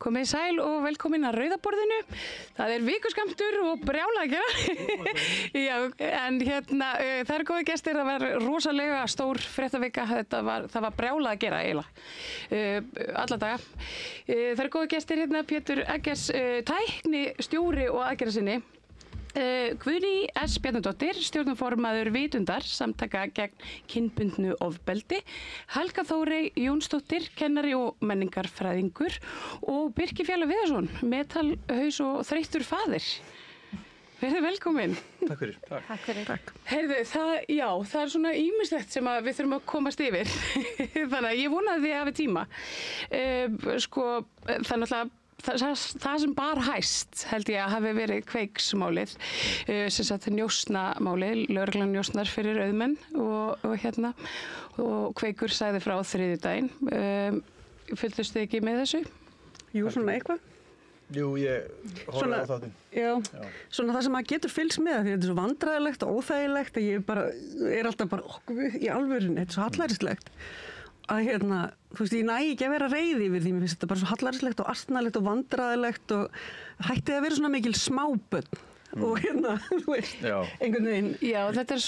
Komið sæl og velkomin að Rauðaborðinu. Það vikuskammtur og brjála að gera. Já, en það eru góði gestir, það var rosalega stór fréttavika, það var brjála að gera eiginlega, alla daga. Það eru góði gestir Pétur Eggers, tæknistjóri og aðgerðarsinni. Guðný S. Bjarnadóttir, stjórnarformaður Vitundar, samtaka gegn kynbundnu ofbeldi, Helga Þórey Jónsdóttir, kennari og menningarfræðingur og Birkir Fjalar Viðarsson, metalhaus og þreyttur faðir. Verðu velkomin. Takk fyrir. Takk fyrir. Takk. Heyrðu, það svona ýmislegt sem við þurfum að komast yfir. Þannig að ég vona að þið hafi tíma. Það er náttúrulega það sem bar hæst held ég að hafi verið Kveiksmálið, sem sagt njósnamálið, lögreglan njósnar fyrir auðmenn og Kveikur sagði frá þriðjudaginn. Fylgdust þið ekki með þessu? Jú, svona eitthvað. Jú, ég horfði á þáttinn. Já, svona það sem maður getur fylgst með, því þetta er svo vandræðilegt og óþægilegt að ég alltaf í alvörunni, þetta er svo hallærislegt. Að þú veist, ég næ ekki að vera reiði yfir því, mér finnst þetta bara svo hallærislegt og astnalegt og vandræðilegt og hætti að vera svona mikil smábörn og þú veist, einhvern veginn. Já, þetta er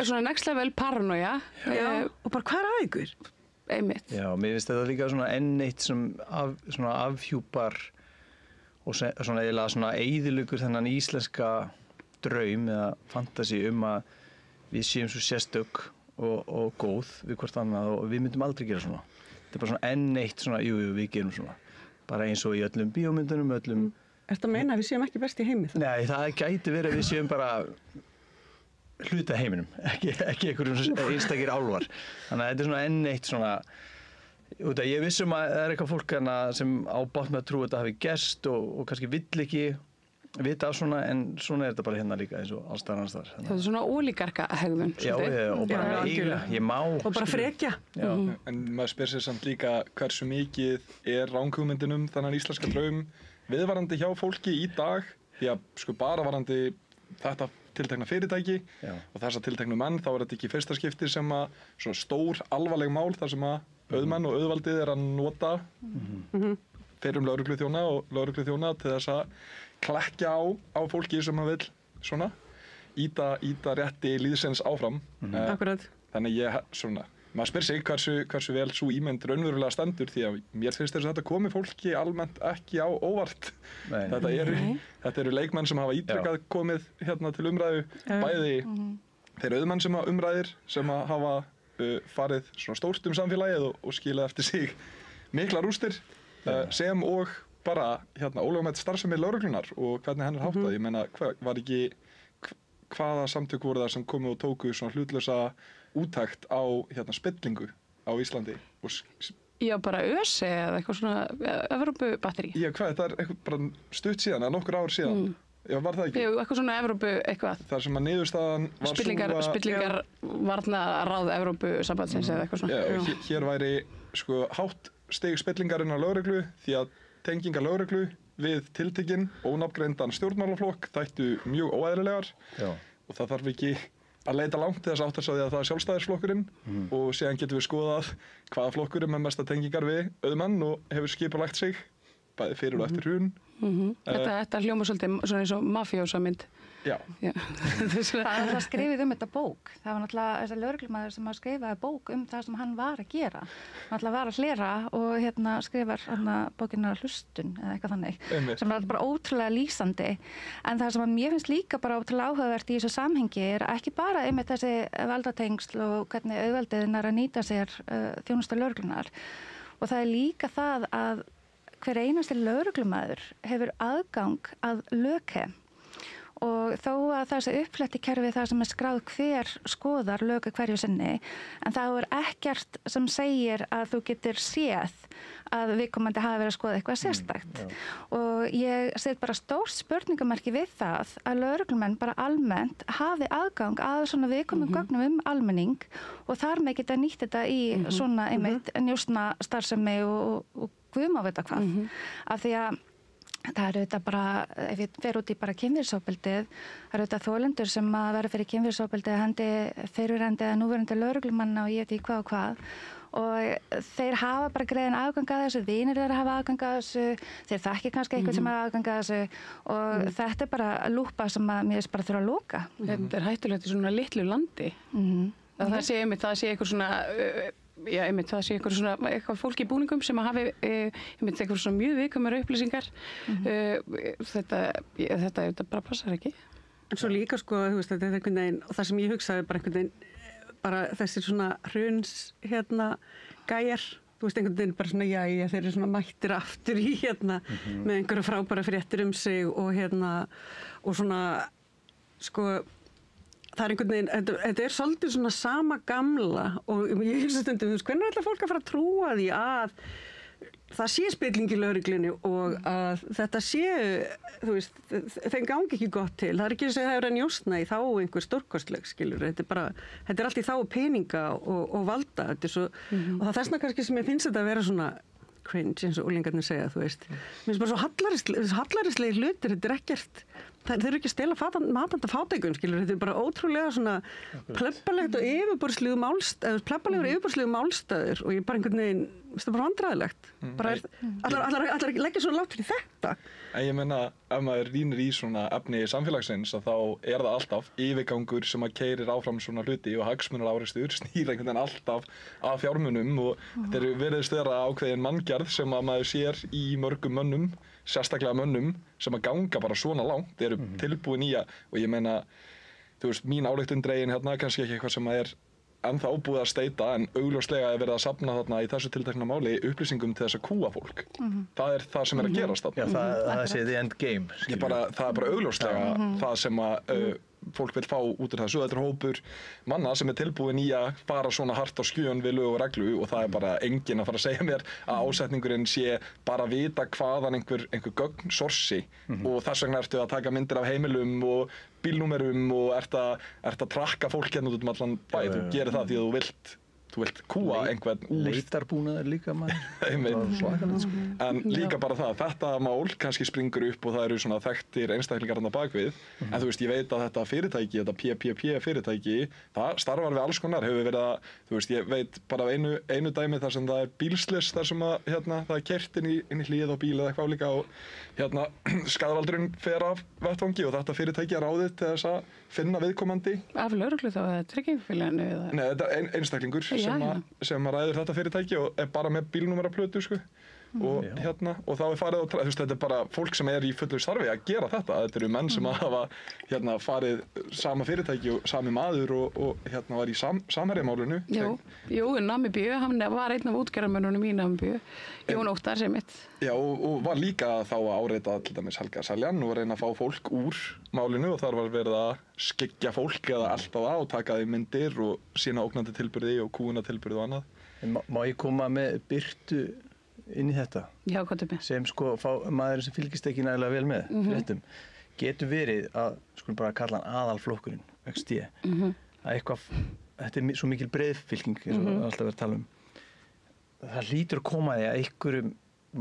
svona next level paranoia. Já, og bara hvað að ykkur? Einmitt. Já, mér finnst þetta líka svona enn eitt sem svona afhjúpar og svona eiginlega svona eyðileggur þennan íslenska draum eða fantasi að við séum svo sérstök og góð við hvort annað og við myndum aldrei gera svona. Þetta er bara svona enn eitt svona, jú, við gerum svona. Bara eins og í öllum bíómyndunum, öllum... Ertu að meina að við séum ekki best í heimi? Nei, það gæti verið að við séum bara hluta heiminum, ekki einhverjum einstakir álfar. Þannig að þetta er svona enn eitt svona... Ég vissum að það er eitthvað fólk sem á bátt með að trúa að þetta hafi gerst og kannski vill ekki vita af svona, en svona er þetta bara hérna líka eins og allstaðar. Það er svona ólíkarkahegðun. Já, og bara ég má. Og bara frekja. En maður spyr sér samt líka hversu mikið er ranghugmyndin þennan íslenska draum viðvarandi hjá fólki í dag, því að bara varandi þetta tiltekna fyrirtæki og þessa tilteknu menn, þá er þetta ekki fyrsta skipti sem að svona stór, alvarleg mál þar sem að auðmenn og auðvaldið er að nota fyrrum lögregluþjóna og lögregluþjóna til þess að klekkja á fólki sem að vill svona íta rétti líðsins áfram. Akkurat. Þannig maður spyr sig hversu vel sú ímynd raunverulega stendur, því að mér finnst þess að þetta komi fólki almennt ekki á óvart. Þetta eru leikmenn sem hafa ítrekkað komið hérna til umræðu, bæði þeir auðmenn sem að umræðir sem að hafa farið svona stórt samfélagið og skilað eftir sig mikla rústir, sem og bara ólögmæt starfsemi lögreglunar og hvernig henni er háttað. Ég meina, hvaða samtök voru það sem komu og tóku svona hlutlausa úttekt á spillingu á Íslandi? Já, bara ÖSE eða eitthvað svona Evrópubatteri. Já, þetta er bara stutt síðan, eða nokkur ár síðan. Já, var það ekki? Já, eitthvað svona Evrópu eitthvað. Þar sem að niðurstaðan var Spillingar varnaráð Evrópusambandsins eða eitthvað svona. Já, hér væri hátt stig spillingarinnar lögreglu, því að tengingar lögreglu við tiltekinn ónafngreindan stjórnmálaflokk þættu mjög óeðlilegar og það þarf ekki að leita langt til þess að átta sig á því að það er Sjálfstæðisflokkurinn og síðan getum við skoðað hvaða flokkur er með mesta tengingar við auðmenn og hefur skipulagt sig bæði fyrir og eftir hrun. Þetta hljómar svolítið svona eins og mafíósamynd. Já. Það var skrifið þetta bók. Það var náttúrulega þessi lögreglumaður sem skrifaði bók það sem hann var að gera. Hann náttúrulega var að hlera og skrifar bókina Hlustun eða eitthvað þannig. Sem er bara ótrúlega lýsandi. En það sem mér finnst líka bara ótrúlega áhugavert í þessu samhengi er ekki bara einmitt þessi valdatengsl og hvernig auðvaldið er að nýta sér þjónustu lögreglunar. Og það er líka það að hver einasti lögreglumaður hefur aðgang að löghe og þó að þessi uppfletti kerfi það sem er skráð hver skoðar löghe hverju sinni, en það er ekkert sem segir að þú getur séð að viðkomandi hafi verið að skoða eitthvað sérstakt. Og ég set bara stórt spurningamerki við það að lögreglumenn bara almennt hafi aðgang að svona viðkomandi gögnum almenning og þar með geta nýtt þetta í svona einmitt njósna starfsemi og guð má vita hvað. Af því að það eru þetta bara, ef ég fer út í bara kynferðisofbeldið, það eru þetta þolendur sem að vera fyrir kynferðisofbeldið hendi fyrirrendi eða núverandi lögreglumanna og ég veit ekki hvað og hvað og þeir hafa bara greiðan aðgang að þessu, vinir þeirra hafa aðgang að þessu, þeir þekki kannski eitthvað sem hafa aðgang að þessu og þetta bara lúpa sem að mér bara þurfa að loka. Þetta hættulegt í svona litlu landi. Það sé eitthvað svona það sé eitthvað fólk í búningum sem að hafi eitthvað svona mjög viðkvæmar upplýsingar. Þetta bara passar ekki. En svo líka sko, þú veist, þetta einhvern veginn, og það sem ég hugsaði bara einhvern veginn, bara þessir svona hruns gæjar, þú veist, einhvern veginn bara svona jæja, þeir eru svona mættir aftur í með einhverja frábæra fréttir sig og svona sko það einhvern veginn, þetta svolítið svona sama gamla og ég hugsa stundum, þú veist, hvernig ætlar fólk að fara að trúa því að það sé spilling í lögreglunni og að þetta sé, þú veist, þeim gangi ekki gott til. Það er ekki að segja að það er að njósna í þá einhver stórkostleg, skilur. Þetta er allt í þá peninga og valda. Þetta er svo, og það þessna kannski sem ég finnst þetta að vera svona cringe, eins og úlingarnir segja, þú veist. Mér finnst bara svo hallarislegir hlutir, þetta er ekkert, þeir eru ekki að stela matanda fátækum, skilur, þetta er bara ótrúlega svona plebbalegt og yfirborðslegu málstæður og ég bara einhvern veginn, þetta er bara vandræðilegt. Allar leggja svo látt fyrir þetta. En ég meina, ef maður rýnir í svona efni samfélagsins, þá er það alltaf yfirgangur sem að keyrir áfram svona hluti og hagsmunarárekstur snýr einhvern veginn alltaf af fjármunum og þetta er virðist vera ákveðin manngerð sem að maður sér í mörgum mönnum, sérstaklega mönnum sem að ganga bara svona langt, eru tilbúin í að, og ég meina, þú veist, mín ályktun dregin kannski ekki eitthvað sem að er ennþá búið að steita en augljóslega er verið að safna þarna í þessu tiltekna máli upplýsingum til þess að kúa fólk. Það er það sem er að gerast þarna. Já, það sé the end game. Það er bara augljóslega það sem að fólk vil fá út úr þessu. Þetta er hópur manna sem er tilbúin í að fara svona hart á skjön við lög og reglu og það er bara enginn að fara að segja mér að ásetningurinn sé bara að vita hvaðan einhver gögn sorsi og þess vegna ertu að taka myndir af heimilum og bílnúmerum og ert að trakka fólk hérna út allan bæ. Þú gerir það því að þú vilt kúa einhvern úr. Leitarbúnaður líka maður. En líka bara það, þetta mál kannski springur upp og það eru svona þekktir einstaklingar þarna bakvið. En þú veist, ég veit að þetta fyrirtæki, þetta PPP fyrirtæki, það starfar við alls konar. Hefur verið að, þú veist, ég veit bara einu dæmi þar sem það er bílslys, þar sem að, það er keyrt inn í hlið á bíl eða eitthvað álíka og skaðvaldurinn fer af vettvangi og þetta fyrirtæki er ráðið til þess að finna viðkomandi. Af lögreglu þá, eða tryggingafélaginu eða? Nei, þetta er einstaklingur sem ræður þetta fyrirtæki og er bara með bílnúmeraplötu, sko. Og þá er farið á, þú veist, þetta er bara fólk sem er í fullu starfi að gera þetta. Þetta eru menn sem hafa farið sama fyrirtæki og sami maður og var í Samherjamálinu. Jú, Namibíu, hann var einn af útgerðarmönnunum í Namibíu, Jón Óttar sem mitt. Já, og var líka þá að áreita til dæmis Helga Seljan og reyna að fá fólk úr málinu og þar var verið að skyggja fólk eða elta það og taka því myndir og sína ógnandi tilburði og kúuna tilburði og annað. Má ég koma með Birtu inn í þetta? Já, hvað er með? Sem maðurinn sem fylgist ekki nægilega vel með fréttum. Getur verið að, skulum bara kalla hann aðalflokkurinn, XD, að eitthvað, þetta er svo mikil breiðfylking, eins og alltaf verið að tala um. Það hlýtur að koma því að einhverjum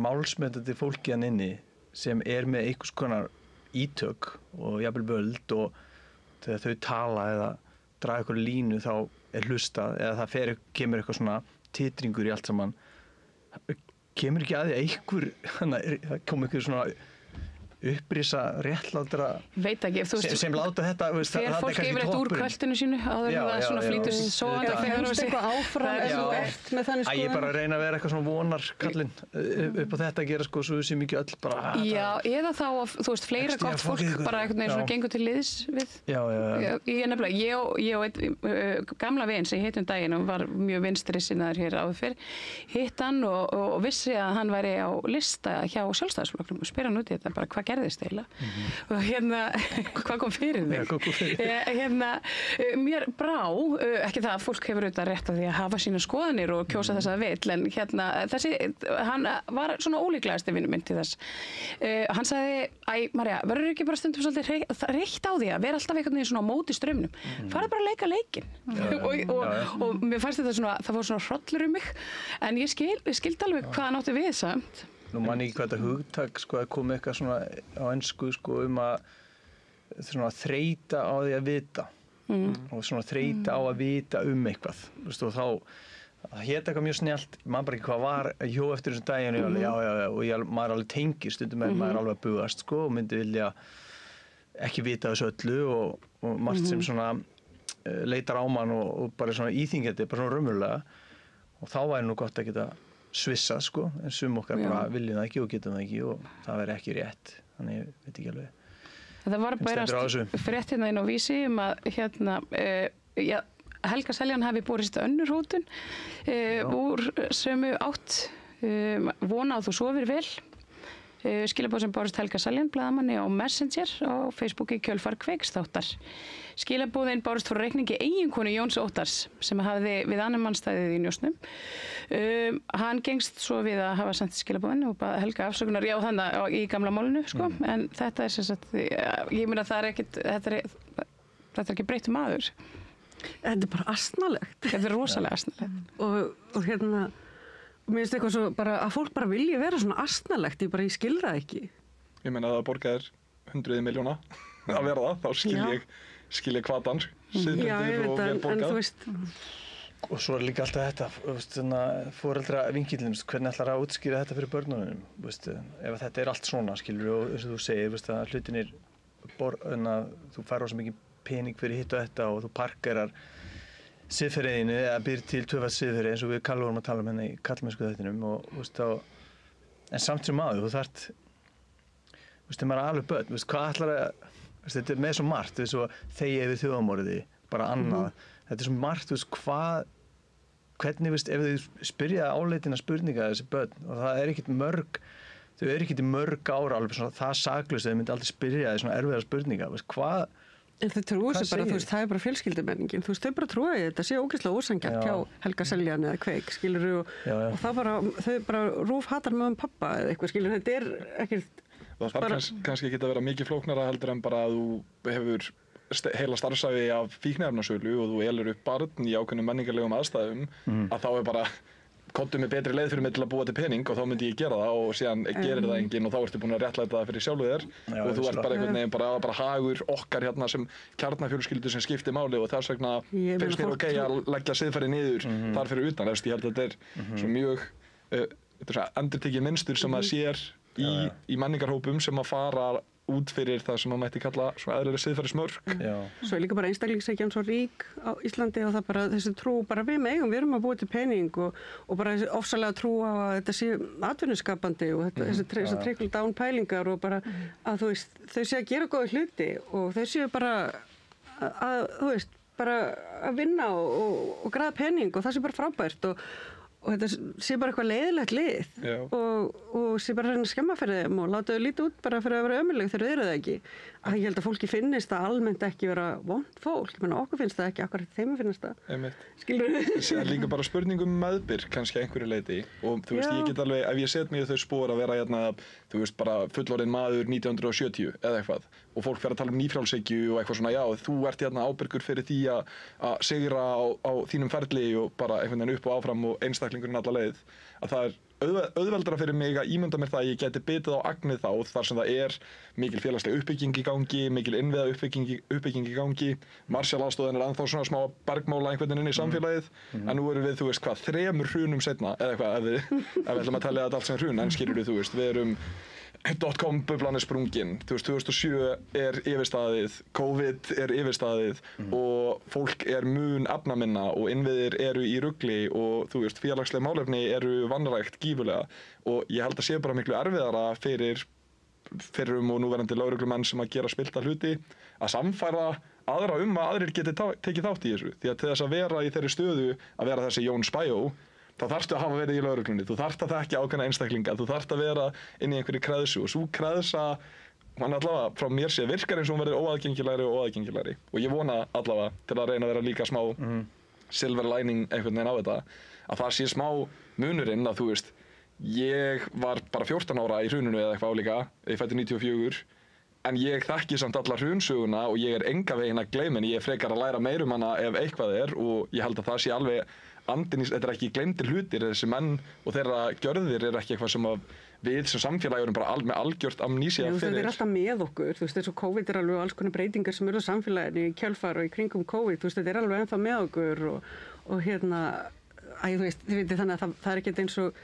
málsmetandi fólki hann inni sem er með einhvers konar ítök og jafnvel völd og þegar þau tala eða draga eitthvað línu þá er hlustað eða það kemur eitthvað svona titringur í allt saman. Kemur ekki að því að það kom einhver svona upprisa réttlátra veit ekki, þú veist, sem láta þetta fer fólk yfirleitt úr kvöldinu sínu áður en það svona flýtur sofandi eitthvað áfram eða þú ert með þannig skoðun. Ég bara að reyna að vera eitthvað svona vonarkallinn upp á þetta að gera sko svo sem ekki öll bara já, eða þá að þú veist, fleira gott fólk bara einhvern veginn svona gengur til liðs við ég nefnilega, ég og einn gamla vin sem hitt daginn og var mjög vinstri sinnaður hér áður fyrr hitt hann og vissi að hann væri á lista hjá Sjálfstæðisflokknum og spyr hann út í þetta bara hvað gerðist eiginlega og hvað kom fyrir þig mér brá ekki það að fólk hefur auðvitað rétt að því að hafa sína skoðanir og kjósa þess að vill en hann var svona ólíklegasti vinur minn til þess hann sagði, María, verður ekki bara stundum svolítið reitt á því að vera alltaf einhvern veginn svona á móti straumnum farðu bara að leika leikinn og mér fannst þetta svona, það fór svona hrollur mig en ég skildi alveg hvað hann átti við samt. Nú man ég ekki hvað þetta hugtak sko að koma eitthvað svona á ensku sko að svona þreyta á því að vita og svona þreyta á að vita eitthvað. Þú veist og þá það hét eitthvað mjög snjallt, maður bara ekki hvað var, hjó eftir þessum daginn og maður alveg tengir stundum en maður alveg að bugast sko og myndi vilja ekki vita þessu öllu og margt sem svona leitar á mann og bara svona íþingjandi, bara svona raunverulega og þá væri nú gott að geta svissa sko, en sum okkar bara viljum það ekki og getum það ekki og það væri ekki rétt, þannig ég veit ekki alveg. Það var bara frétt hérna inn á Vísi að Helga Seljan hafi borist önnur hótun úr sömu átt, vona að þú sofir vel. Skilaboð sem bárust Helga Seljan, blaðamanni á Messenger á Facebooki kjölfar Kveiksþáttar. Skilaboðin bárust frá reikningi eiginkonu Jóns Óttars sem hafði við annan mannstæðið í njósnum. Hann gengst svo við að hafa sendt skilaboðin og bað Helga afsökunar þannig í gamla málinu sko, en þetta er sem sagt, ég meina það er ekkit, þetta er ekki breyttur maður. Þetta er bara asnalegt. Þetta er rosalega asnalegt. Og hérna, mér finnst eitthvað svo bara að fólk bara vilji vera svona asnalegt, ég skil það ekki. Ég meina að það borgar 100 milljóna að vera það, þá skil ég hvatan, siðmyndir og vel borgað. En þú veist... Og svo líka alltaf þetta, foreldra vinkillin, hvernig ætlar að útskýra þetta fyrir börnunum, ef þetta er allt svona, skilur, og eins og þú segir, að hlutinir, þú fær á svo mikið pening fyrir hitt og þetta og þú parkerar siðferðinu eða býr til tvöfalt siðferði eins og við vorum að tala um henni í kallmennsku þættinum en samt sem maður, þú þarft maður er alveg börn, hvað ætlar að þetta er með svo margt, svo þegja yfir þjóðamorði, bara annað þetta er svo margt, hvernig, ef þau spyrja áleitina spurninga þessi börn og það er ekkert mörg þau eru ekkert í mörg ára alveg svona það saklaust að þau myndi aldrei spyrja þessi svona erfiðar spurninga, hvað En þau trúi sér bara, það er bara fjölskyldumenningin, þau bara trúi að þetta sé ógeðslega ósanngjarnt hjá Helga Seljan eða Kveik, skilur og það bara, þau bara rúf hatar með pappa eða eitthvað, skilur, þetta er ekkert... Það þarf kannski ekki að vera mikið flóknara heldur en bara að þú hefur heila starfsævi af fíkniefnasölu og þú elur upp barn í ákveðnum menningarlegum aðstæðum, að þá er bara komdu með betri leið fyrir mig til að búa til pening og þá myndi ég gera það og síðan gerir það enginn og þá ertu búin að réttlæta það fyrir sjálfu þér og þú ert bara einhvern veginn bara hagur okkar hérna sem kjarnafjölskyldu sem skiptir máli og þess vegna finnst mér ok að leggja siðferði niður þar fyrir utan. Ég held að þetta er svo mjög endurtekið mynstur sem maður sér í menningarhópum sem að fara út fyrir það sem maður mætti kalla svona eðlileg siðferðismörk. Svo er líka bara einstaklingshyggjan svo rík á Íslandi og það bara þessi trú bara við erum að búa til pening og bara þessi ofsalega trú á að þetta sé atvinnuskapandi og þessi trickle down pælingar og bara að þú veist þau sé að gera góða hluti og þau sé bara að þú veist bara að vinna og græða pening og það sé bara frábært og þetta sé bara eitthvað leiðilegt lið og sé bara að skemma fyrir þeim og láta þau líta út bara fyrir að vera ömurleg þegar þau eru það ekki. Ég held að fólki finnist það almennt ekki vera vont fólk, ég meina okkur finnst það ekki, akkurat þeim finnst það. Skilur þú? Það er líka bara spurningum meðbyr kannski einhverju leiti og þú veist ég get alveg, ef ég set mig í þau spor að vera hérna, þú veist bara fullorðinn maður 1970 eða eitthvað og fólk fer að tala um nýfrjálshyggju og eitthvað svona já, þú ert hérna ábyrgur fyrir því að sigra á þínum ferli og bara einhvern veginn upp og áfram og einstaklingurinn alla leið, að það er auðveldara fyrir mig að ímynda mér það að ég geti bitið á agnið þá þar sem það er mikil félagsleg uppbygging í gangi, mikil innviða uppbygging í gangi, Marshall-aðstoðin er ennþá svona smá bergmála einhvern veginn inn í samfélagið, en nú erum við, þú veist hvað, 3 hrunum seinna, eða eitthvað, ef við ætlum að telja þetta allt sem hrun, en skilur þú veist, við erum .com-bublan er sprungin, 2007 er yfirstaðið, COVID er yfirstaðið og fólk er mun efnaminna og innviðir eru í rugli og þú veist, félagsleg málefni eru vanrækt gífurlega og ég held að sé bara miklu erfiðara fyrir fyrrum og núverandi lögreglumenn sem að gera spilta hluti að samfæra aðra að aðrir geti tekið þátt í þessu, því að til þess að vera í þeirri stöðu að vera þessi Jón Spæjó þá þarftu að hafa verið í lögreglunni, þú þarft að þekkja ákveðna einstaklinga, þú þarft að vera inn í einhverju kreðsu og svo kreðsa, hann allavega frá mér sé virkar eins og hún verður óaðgengilegri og ég vona allavega til að reyna að vera líka smá silver lining einhvern veginn á þetta, að það sé smá munurinn að þú veist, ég var bara 14 ára í hruninu eða eitthvað álíka, ég fæddi 94, en ég þekki samt alla hrunsöguna og ég er enga veginn að gleyma henni, ég er frekar að læra meir hana ef eitthvað er og ég held að það sé alveg þetta er ekki gleymdir hlutir, þessi menn og þeirra gjörðir er ekki eitthvað sem að við sem samfélagi erum bara með algjört amnesia fyrir. Þetta er alltaf með okkur, þú veist, eins og COVID er alveg alls konar breytingar sem eru á samfélaginu í kjölfar og í kringum COVID, þú veist, þetta er alveg ennþá með okkur og hérna, þú veist, þið veitir þannig að það er ekkert eins og,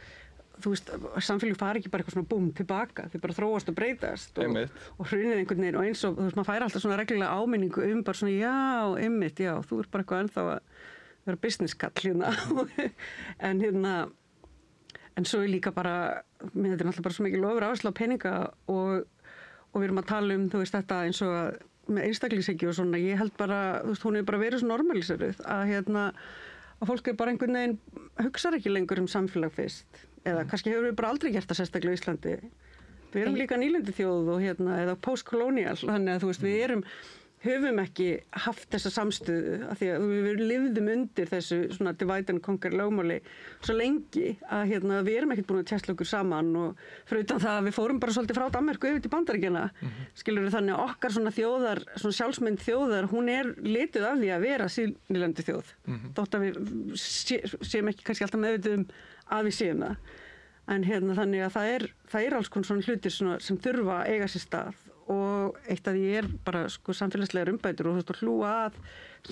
þú veist, samfélög fara ekki bara eitthvað svona búm tilbaka, þau bara þróast og breytast og hrunið einhvern veginn og eins og, þú veist, maður fær alltaf svona reglulega áminningu bara svona, já, einmitt, já, þú ert bara eitthvað ennþá að vera business kall en svo er líka bara, mér þetta er náttúrulega bara svo mikið lofur áherslu á peninga og við erum að tala þú veist, þetta eins og að með einstaklingshyggju og svona, ég held bara, þú veist, hún er bara verið svo normaliseruð að fólk er bara einhvern veginn, hugsar ekki lengur samfélag fyrst, eða kannski hefur við bara aldrei gert það sérstaklega í Íslandi. Við erum líka nýlendi þjóð og eða post-colonial, þannig að þú veist, höfum ekki haft þessa samstöðu af því að við lifðum undir þessu svona divide and conquer lögmáli svo lengi að við erum ekkert búin að tjæsla okkur saman og fyrir utan það að við fórum bara svolítið frá Danmörku yfir til Bandaríkjanna skilur við þannig að okkar svona þjóðar, svona sjálfsmynd þjóðar, hún er lituð af því að vera nýlendi þjóð þótt að við séum ekki kannski alltaf meðvituð að við séum það en þannig að það er alls konar svona hlutir svona, sem þurfa að eiga sér stað og eitt af því bara sko samfélagslegar umbætur og þú veist að hlúa að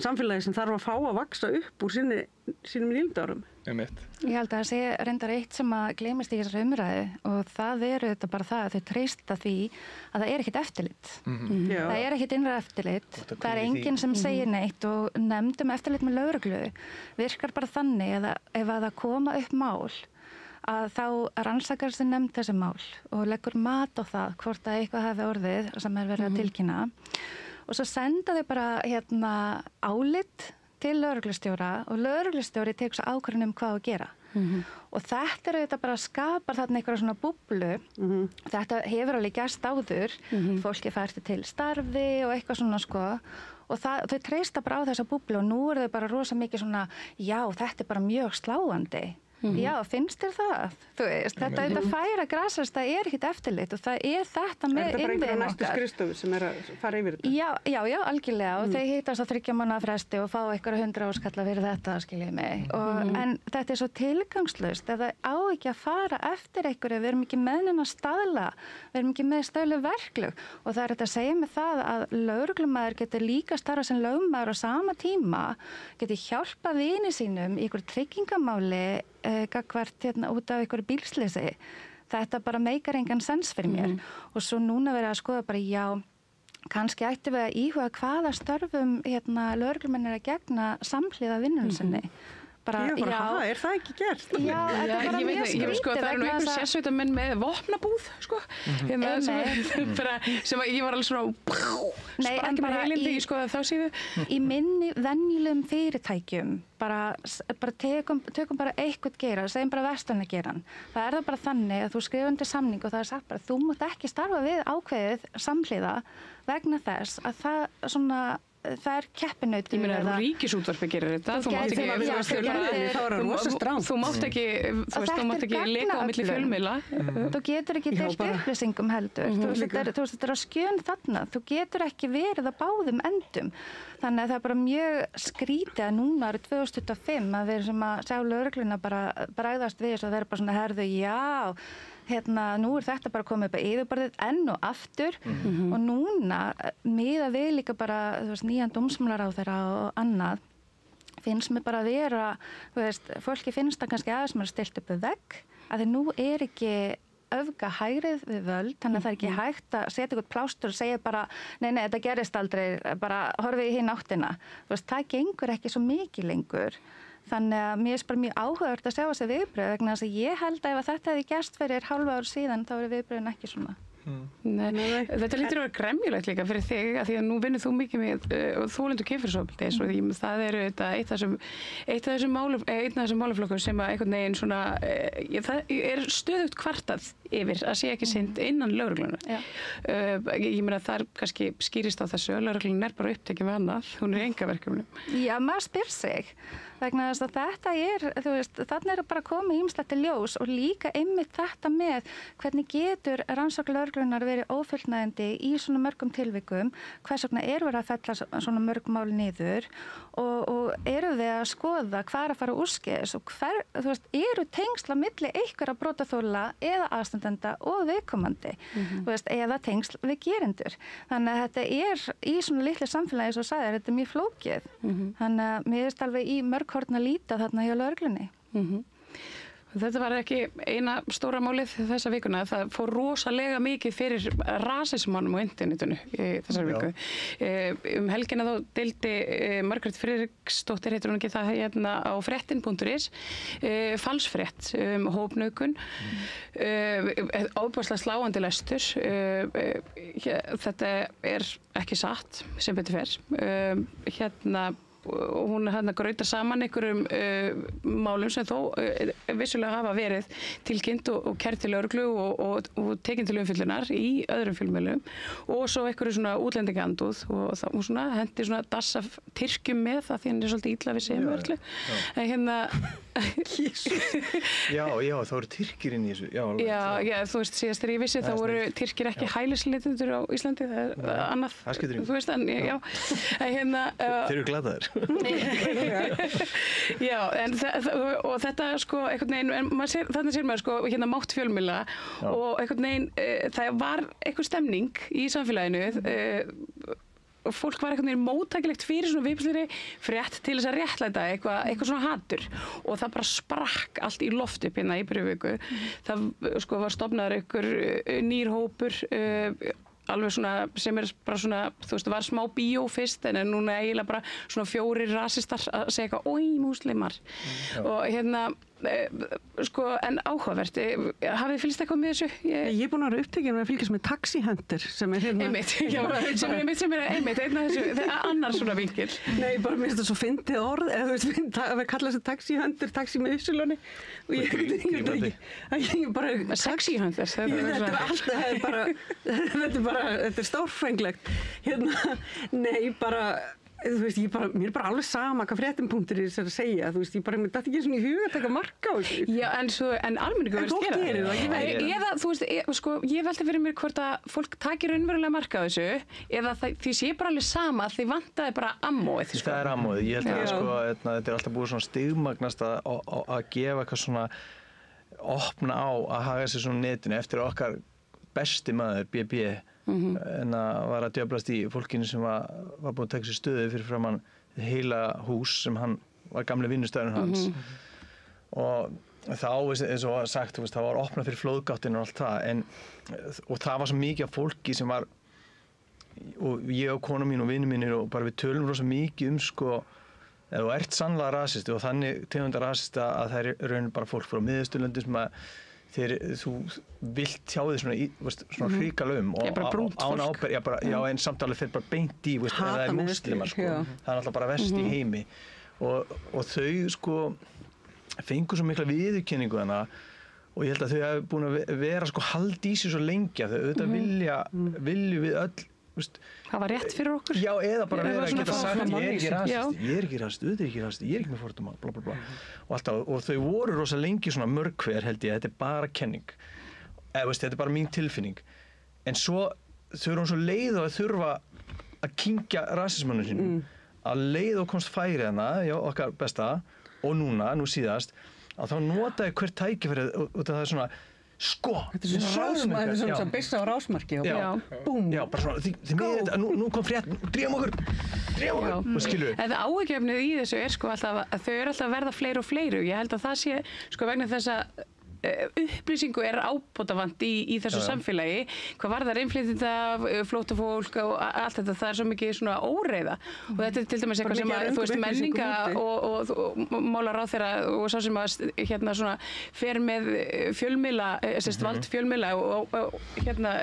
samfélagi sem þarf að fá að vaksa upp úr sínum nýldarum. Ég held að það sé reyndar eitt sem að gleymist í þessari umræðu og það þetta bara það að þau treysta því að það er ekkert eftirlit. Það er ekkert innra eftirlit. Það er enginn sem segir neitt og nefndum eftirlit með lögreglu virkar bara þannig að ef að það koma upp mál að þá rannsakar sem nefnd þessi mál og leggur mat á það hvort að eitthvað hafi orðið sem verið að tilkynna og svo senda þau bara álit til lögreglustjóra og lögreglustjóri tekur svo ákvörðun hvað að gera og þetta þetta bara skapar þarna einhverja svona búblu þetta hefur alveg gerst áður fólki fært til starfi og eitthvað svona sko og þau treysta bara á þessa búblu og nú þau bara rosa mikið svona já þetta bara mjög sláandi Já, finnst þér það? Þú veist, þetta færa grasast, það er ekkert eftirlit og það þetta með innviðin okkar. Er þetta bara einhverja næstu skrifstofu sem að fara yfir þetta? Já, algjörlega og þau hittast á 3 mánaða fresti og fá einhverja 100 áskalla fyrir þetta, skiljið mig. En þetta er svo tilgangslaust, það á ekki að fara eftir einhverju, við erum ekki með neina staðla, við erum ekki með stöðlu verklög og það þetta að segja með það að lögreglumaður getur líka starfa sem lögmaður á sama tíma, getur hjálpa vini sínum í einhverju tryggingamáli gagvart út af einhverju bílsleysi. Þetta bara meikar engan sens fyrir mér og svo núna verið að skoða bara já, kannski ættum við að íhuga hvaða störfum lögreglumenn að gegna samhliða vinnunum sinni. Er það ekki gert? Já, þetta er bara mjög skrítið. Það eru einhver sérsveitarmenn með vopnabúð, sko. Sem ég var alveg svona sparki með heilindi í þá síðu. Í minni venjulegum fyrirtækjum, tökum bara eitthvað gera, segjum bara verslunargeran. Það það bara þannig að þú skrifar undir samning og það sagt bara þú mátt ekki starfa við ákveðið samhliða vegna þess að það keppinaut. Ég meina að Ríkisútvarpið gerir þetta. Þú mátt ekki leka á milli fjölmiðla. Þú getur ekki deilt upplýsingum heldur. Þú veist, þetta er á skjön þarna. Þú getur ekki verið á báðum endum. Þannig að það er bara mjög skrítið að núna árið 2025 að við erum að sjá lögregluna bara bregðast við þess að þeir bara svona herðu, já, nú þetta bara komið upp að yfirborðið enn og aftur og núna miða við líka bara nýjan dómsmálaráðherra og annað finnst mér bara að vera, fólki finnst það kannski aðeins maður stilt upp við vegg að því nú er ekki öfga hægrið við völd, þannig að það er ekki hægt að setja eitthvað plástur og segja bara nei, þetta gerist aldrei, bara horfið í hinn áttina. Það gengur ekki svo mikið lengur. Þannig að mér bara mjög áhugavert að sjá þessi viðbrögð vegna þess að ég held að ef þetta hefði gerst fyrir hálfa ár síðan þá eru viðbrögðin ekki svona. Nei, þetta lítur að vera gremjulegt líka fyrir þig að því að nú vinnur þú mikið með þolendur kynferðisofbeldis og það eru eitt af þessum málaflokkum sem að einhvern veginn svona það er stöðugt kvartað yfir að sé ekki sinnt innan lögreglunar. Ég meina það kannski skýrist á þessu að lögreglunar er bara upptekið með annað, hún er engaverkefnum. Já, maður spyr sig vegna þess að þetta þarna er bara komið ýmislegt í ljós og líka einmitt þetta með hvernig getur rannsókn lögreglunar verið ófullnægjandi í svona mörgum tilvikum, hvers vegna verið að fella svona mörg mál niður og eru við að skoða hvað að fara úrskeiðis og eru tengsl á milli einhverja brotaþola eða aðstandenda og viðkomandi eða tengsl við gerendur. Þannig að þetta í svona litlu samfélagi svo sagðir, þetta er mjög flókið. Þannig að mér alveg í mörg horn að líta þarna hjá lögreglunni. Þetta var ekki eina stóra málið þessa vikuna. Það fór rosalega mikið fyrir rasismannum á internetinu í þessar viku. Helgina þá deildi Margrét Friðriksdóttir, heitir hún ekki það, hérna á fréttin.is, falsfrétt hópnaukun, ofboðslega sláandi lestur. Þetta er ekki satt, sem betur fer. Og hún grautar saman einhverjum málum sem þó vissulega hafa verið tilkynnt og kært til lögreglu og tekin til umfyllunar í öðrum fjölmiðlum og svo einhverju svona útlendingaandúð og svona hendi svona dass af Tyrkjum með það því hann er svolítið illa við segjum öllu. En hérna Já, þá eru Tyrkir inn í þessu. Já, þú veist, síðast þegar ég vissi þá voru Tyrkir ekki hælisleitendur á Íslandi, það er annað. Það skiptir þú veist, en já. Þeir eru gladaðir. Já, og þetta sko einhvern veginn, en þannig sér maður sko hérna mátt fjölmiðla og einhvern veginn það var einhver stemning í samfélaginu og fólk var einhvern veginn móttækilegt fyrir svona viðbjóðslegri frétt til þess að réttlæta eitthvað svona hatur og það bara sprakk allt í loft upp hérna í byrjuviku. Það sko var stofnaður einhver nýr hópur alveg svona, sem er bara svona, þú veist, það var smá bíó fyrst en núna eiginlega bara svona 4 rasistar að segja eitthvað, oi, múslimar. Og hérna, sko, en áhugavert, hafið þið fylgst eitthvað með þessu? Ég er búin að vera upptekinn með að fylgjast með Taxi Hunter sem er hérna. Einmitt, sem er einmitt, einn af þessu, annar svona vinkil. Nei, bara mér finnst það svo fyndið orð, eða þú veist, að kalla þessu Taxi Hunter, taxi með Ypsiloni og ég bara... Sexy Hunter, þetta er stórfenglegt. Hérna, nei, bara... Þú veist, mér er bara alveg sama hvað fréttin.is er að segja, þú veist, þetta er ekki svona í huga að taka marka á þessu. Já, en almenningur verðist gera það. Eða, þú veist, sko, ég velti fyrir mér hvort að fólk takir raunverulega marka á þessu, eða því sé bara alveg sama að því vantaði bara ammóið. Það er ammóið, ég held að sko, þetta er alltaf búið svona stigmagnast að gefa eitthvað svona, opna á að haga sér svona netinu eftir okkar besti maður, BB, en að var að djöflast í fólkinu sem var búin að taka sér stöðu fyrir framann heila hús sem hann var gamli vinnustæðurinn hans og þá eins og sagt, það var opnað fyrir flóðgáttinu og allt það og það var svo mikið af fólki sem var og ég og kona mín og vinur mínir og bara við tölum rosa mikið sko ef þú ert sannlega rasisti og þannig tegundar rasista að það er raunin bara fólk frá Miðausturlöndum sem að þú vilt hjá þig svona hrikalögum og án ábyrgð, já en samtalið fer bara beint í, ef það er múslimar sko, það er náttúrulega bara verst í heimi og þau sko fengu svo mikla viðurkenningu þarna og ég held að þau hafi búin að vera sko haldi í sig svo lengi að þau auðvitað viljum við öll það var rétt fyrir okkur já, eða bara vera að geta sagt ég er ekki rasist, auðvitað er ekki rasist, ég er ekki með fordóma bla bla bla og þau voru rosa lengi svona mörg hver held ég, þetta er bara kenning þetta er bara mín tilfinning en svo þau eru svo leið að þurfa að kyngja rasismannum sínum að leið og komst færi hana já, okkar besta og nú síðast að þá notaði hvert tækifæri og það er svona sko, þetta er svona byssa á rásmarki og búm, já, bara svona, þið með nú kom frétt, drífum okkur og skilur við. Það áhyggjefnið í þessu er sko alltaf að þau eru alltaf að verða fleiri og fleiri og ég held að það sé sko vegna þess að upplýsingu er ábótavant í þessu samfélagi hvað varðar innflytjenda, flóttafólk og allt þetta, það er svo mikið svona óreiða og þetta er til dæmis eitthvað sem að þú veist menninga og málaráðherra og sá sem að hérna svona fer með fjölmiðla, vald fjölmiðla og hérna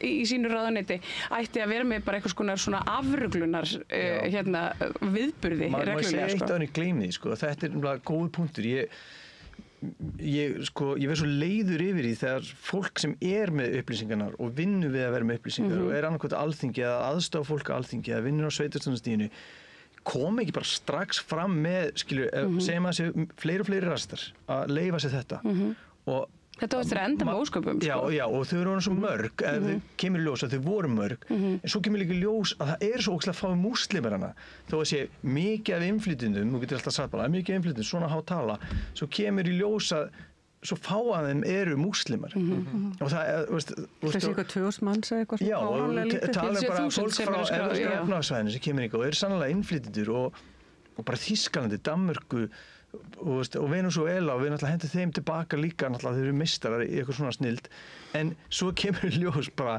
í sínu ráðuneyti ætti að vera með bara eitthvað konar svona afruglunar hérna viðburði reglulega. Maður segja eitt að henni gleymi því sko, þetta er góð punktur, ég verð svo leiður yfir því þegar fólk sem er með upplýsingarnar og vinnur við að vera með upplýsingar og er annarkvæmt alþingi eða aðstofa fólk á alþingi eða vinnur á sveitarstjórnarstiginu kom ekki bara strax fram með segjum að þessi fleiri og fleiri rastar að leyfa sér þetta og þetta var eftir að enda með ósköpum sko. Já, og þau eru svo mörg þau kemur í ljós að þau voru mörg en svo kemur líka í ljós að það er svo ógeðslega fáir múslimar hana þó að sé mikið af innflytjendum þú getur alltaf sagt bara, mikið af innflytjendum, svona há tala svo kemur í ljós að svo fá að þeim eru múslimar og það, þessi eitthvað 2000 manns eða eitthvað já, og tala bara fólk frá efnahagsvæðinu sem kemur og eru sannlega innflytjendur og bara Þýskalandi, Danmörku og Venezuela, og við náttúrulega hentum þeim tilbaka líka, náttúrulega þeir eru mistarar í eitthvað svona snild, en svo kemur í ljós bara,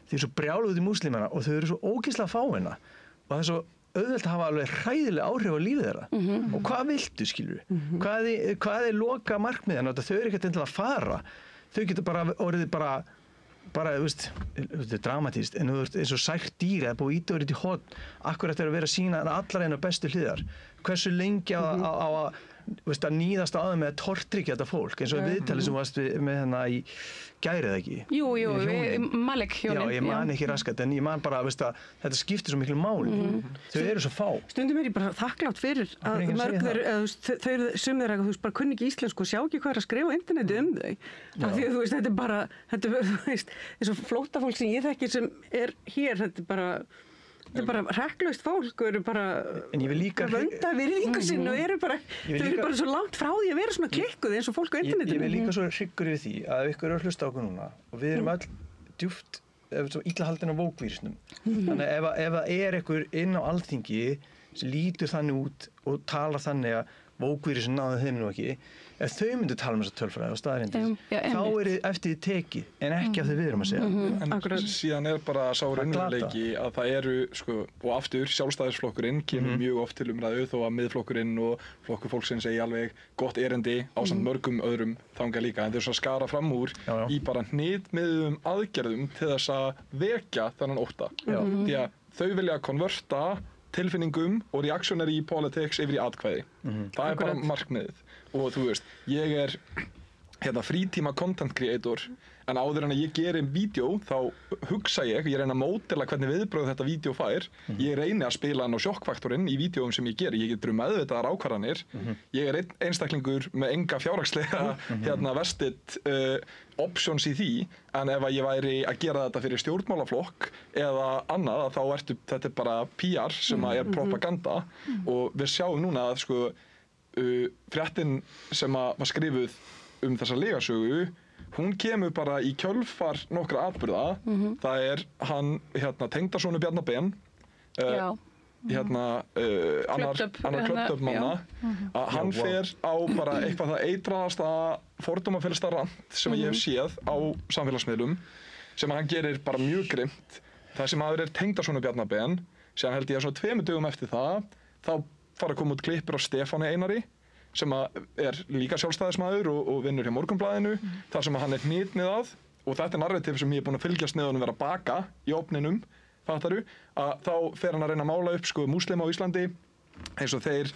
þeir eru svo brjáluð út í múslimana og þau eru svo ógeðslega fáina og það er svo auðvelt að hafa alveg hræðileg áhrif á lífið þeirra og hvað viltu, skilur hvað er loka markmiðan, þau eru ekkert endilega að fara, þau geta bara orðið bara, þú veist, þetta er dramatískt, en þú veist, eins og sært dýr eða búið ítöður í hot, akkur þetta er að vera að sína allar einu bestu hliðar, hversu lengi á að níðast á þeim með að tortryggja þetta fólk, eins og viðtalið sem varst með hérna í gærið ekki? Jú, Malik hjónin. Já, ég man ekki raskat, en ég man bara, veist að þetta skiptir svo miklu máli. Þau eru svo fá. Stundum er ég bara þakklátt fyrir að mörg þau eru sumir að þú veist bara kunni ekki íslensku og sjá ekki hvað er að skrifa á interneti þau. Af því að þú veist, þetta er bara, þú veist, eins og flóttafólk sem ég þekki sem er hér, þetta er bara hrekklaust fólk og eru bara vönda virðingu sinni og eru bara, þau eru bara svo langt frá því að vera svona klikkuð eins og fólk á internetinu. Ég vil líka svo hryggur yfir því að ykkur eru að hlusta á okkur núna og við erum öll djúpt, illa haldin á vókvírusnum. Þannig að ef það er ykkur inn á Alþingi sem lítur þannig út og talar þannig að vókvírusin náði þeim nú ekki, ef þau myndu tala þessa tölfræði og staðreyndir, þá er eftir því tekið en ekki af því við erum að segja. En síðan er bara sá raunveruleiki að það eru, sko, og aftur sjálfstæðisflokkurinn kemur mjög oft til umræðu þó að miðflokkurinn og flokkur fólksins eigi alveg gott erindi ásamt mörgum öðrum þangað líka, en þeir svo skara fram úr í bara hnitmiðum aðgerðum til þess að vekja þennan ótta. Því að þau vilja konverta tilfinningum og reactionary politics yfir í atkvæði. Það er bara markmiðið. Og þú veist, ég er frítíma content creator, en áður en að ég geri vídeo þá hugsa ég reyna að módela hvernig viðbrögð þetta vídeo fær. Ég reyni að spila hann á sjokkfaktorinn í vídeóum sem ég geri. Ég getur meðvitaðar ákvarðanir. Ég er einstaklingur með enga fjárhagslega vested options í því, en ef ég væri að gera þetta fyrir stjórnmálaflokk eða annað, þá þetta er bara PR sem er propaganda og við sjáum núna að sko fréttin sem var skrifuð þessa lygasögu, hún kemur bara í kjölfar nokkra atburða. Það er hann tengdasonur Bjarna Ben, annar klöppmanna, að hann fer á bara eitthvað það eitraðasta fordómafyllsta rant sem ég hef séð á samfélagsmiðlum, sem hann gerir bara mjög grimmt. Það sem aður er tengdasonur Bjarna Ben, síðan held ég að svona 2 dögum eftir það, þá fara að koma út klippur á Stefáni Einari, sem er líka sjálfstæðismaður og vinnur hjá Morgunblaðinu, þar sem hann er hnitnið að, og þetta er narrativ sem ég er búinn að fylgjast með honum vera að baka í ofninum, fattaru, að þá fer hann að reyna að mála upp sko múslima á Íslandi, eins og þeir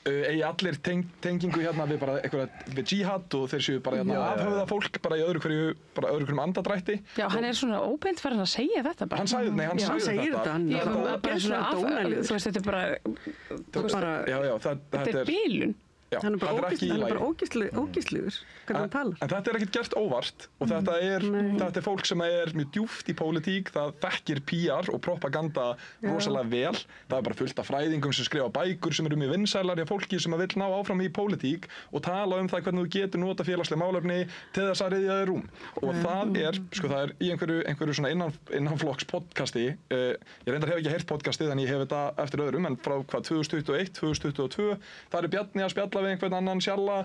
eigi allir tengingu við jihad og þeir séu bara afhöfða fólk bara í öðru hverjum andadrætti. Já, hann er svona óbeint farin að segja þetta bara. Hann sagði þetta. Þetta er bara, þetta er bílun. Hann er bara ógísluður hvernig hann talar. En þetta er ekkert gert óvart og þetta er fólk sem er mjög djúpt í pólitík, það þekkir PR og propaganda rosalega vel. Það er bara fullt af fræðingum sem skrifa bækur sem eru mjög vinsælar hjá fólki sem vil ná áfram í pólitík og tala það hvernig þú getur nota félagsleg málefni til þess að ryðja þér rúm. Og það er í einhverju svona innanflokks podcasti, ég reyndar hef ekki heyrt podcastið en ég hef þetta eftir öðrum, en frá 2021, 2022, það er Bjarni að spjalla við einhvern annan sjalla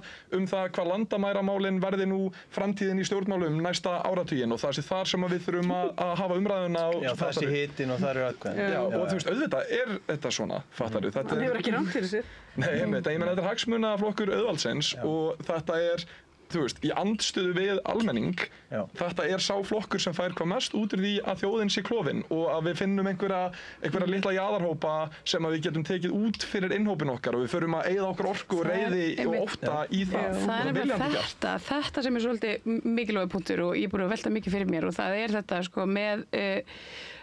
það hvað landamæramálin verði nú framtíðin í stjórnmálum næsta áratuginn og það sé þar sem við þurfum að hafa umræðuna. Já, það sé hitinn og það eru atkvæðin. Já, og þú veist, auðvitað er þetta svona, fattaru. Hann hefur ekki rangt fyrir sér. Nei, ég meina, þetta er hagsmunaflokkur auðvaldsins og þetta er, þú veist, í andstöðu við almenning. Þetta er sá flokkur sem fær hvað mest út úr því að þjóðin sé klofin og að við finnum einhverja litla jaðarhópa sem að við getum tekið út fyrir innhópin okkar og við förum að eyða okkur orku og reiði og ótta í það. Það er nefnilega þetta sem er svolítið mikilvægur punktur og ég er búin að velta mikið fyrir mér og það er þetta sko með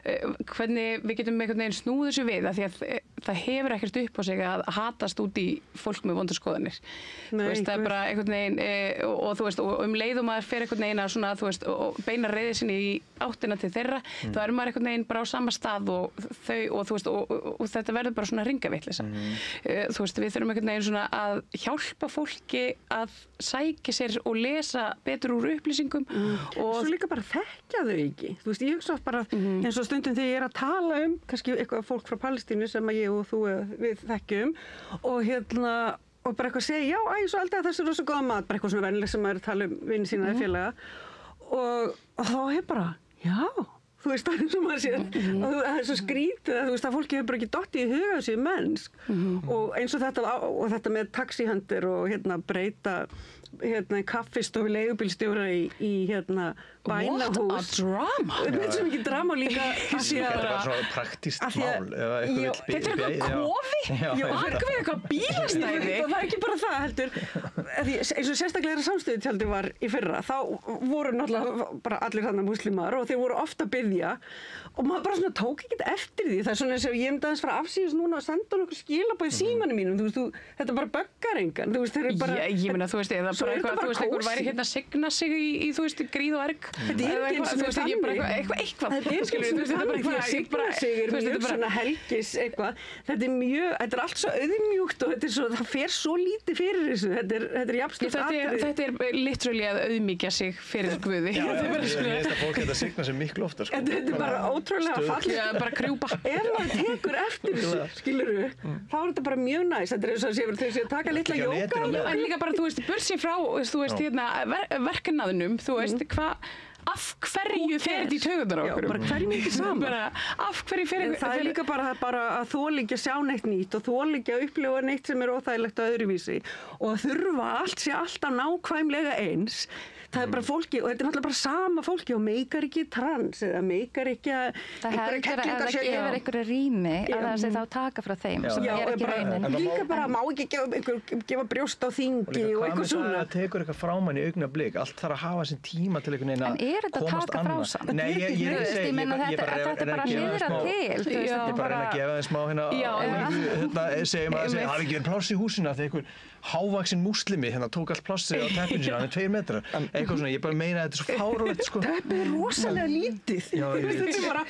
hvernig við getum einhvern veginn snúið þessu við af því að það hefur ekkert upp á sig að hatast út í fólk með vondur skoðanir. Það er bara einhvern veginn og þú veist, og leiðum maður fer einhvern veginn að svona, þú veist, og beina reiði sinni í áttina til þeirra, þá er maður einhvern veginn bara á sama stað og þau, og þú veist, og þetta verður bara svona ringavitleysa. Þú veist, við þurfum einhvern veginn svona að hjálpa fólki að sækja sér og lesa betur úr upplýsingum og svo líka bara þekkja þau ekki. Þú veist, ég hugsa bara eins og stundum þegar ég er að tala kannski eitthvað fólk frá Palestínu sem að ég og þú við þekkjum og og bara eitthvað segja, já, svo eldaði þessu rosa góða mat, bara eitthvað svona vennileg sem maður tala vini sína eða félaga og þá bara, já, þú veist, það sem maður sér að það svo skrítið að þú veist að fólki hefur bara ekki dottið í huga þessi mennsk og eins og þetta með taxihundir og breyta í kaffistofu leigubílstjóra í bænahús. What a drama! Þetta er svo mikið drama líka Þetta er bara svona praktískt mál eða eitthvað Þetta er eitthvað kofi? Akkur við eitthvað bílastæði? Það er ekki bara það heldur eins og sérstaklega samstöðutjaldi var í fyrra þá voru náttúrulega bara allir þarna múslimar og þeir voru ofta að biðja og maður bara svona tók ekkert eftir því það er svona eins og ég aðeins fara afsíðast núna og senda okkur skilabóð í símanum mínum þú veist, þetta bara böggar engan þú veist, þeir eru bara ég meina, þú veist, eða bara eitthvað, þú veist, einhver væri hérna að signa sig í þú veist, gríð og erg þetta er ekki eins og þú veist, ég bara eitthvað þetta er ekki eins og þannig því að signa sig er mjög svona helgis eitthvað þetta er mjög, þetta er allt svo auðmjúkt og þetta er svo, það fer svo lítið fyrir þessu þetta er jafnstort atriði þetta er literally að auðmíkja sig fyrir Guði fólk þetta signa sig miklu oftar þetta er bara ótrúlega fallegt bara krjúpa ef maður tekur eftir þessu, skilurðu þá er þetta bara mjög næs þetta er eins og þau séu að taka litla jóga en líka bara, þú veist, börsið frá þú veist, hérna, verkefnaðinum þú veist, af hverju fer þetta í taugarnar á okkur? Já, bara hverju mikið saman. Af hverju fer það er líka bara að þola ekki að sjá neitt nýtt og þola ekki að upplifa neitt sem er óþægilegt á öðruvísi og að þurfa allt sé alltaf nákvæmlega eins. Það er bara fólki, og þetta er náttúrulega bara sama fólki og meikar ekki trans eða meikar ekki að það heldur að það gefur einhverju rými að það sé þá taka frá þeim sem er ekki raunin. Líka bara má ekki gefa brjóst á þingi og eitthvað svona. Það tekur eitthvað frá manni í augnablik, allt þarf að hafa sinn tíma til einhvern veginn að komast annað. En er þetta taka frá samt? Nei, ég er ekki að segja, þetta er bara niðra til. Ég er bara að gefa þeim smá hérna, segjum að það hafi ekki verið pláss í húsinu að einhver hávaksin múslimi hérna tók allt plássið á teppinu sína, hann er 2 metrar. Eitthvað svona, ég bara meina að þetta er svo fáránlegt, sko. Teppið er rosalega lítið. Já, ég veit. Þetta er bara,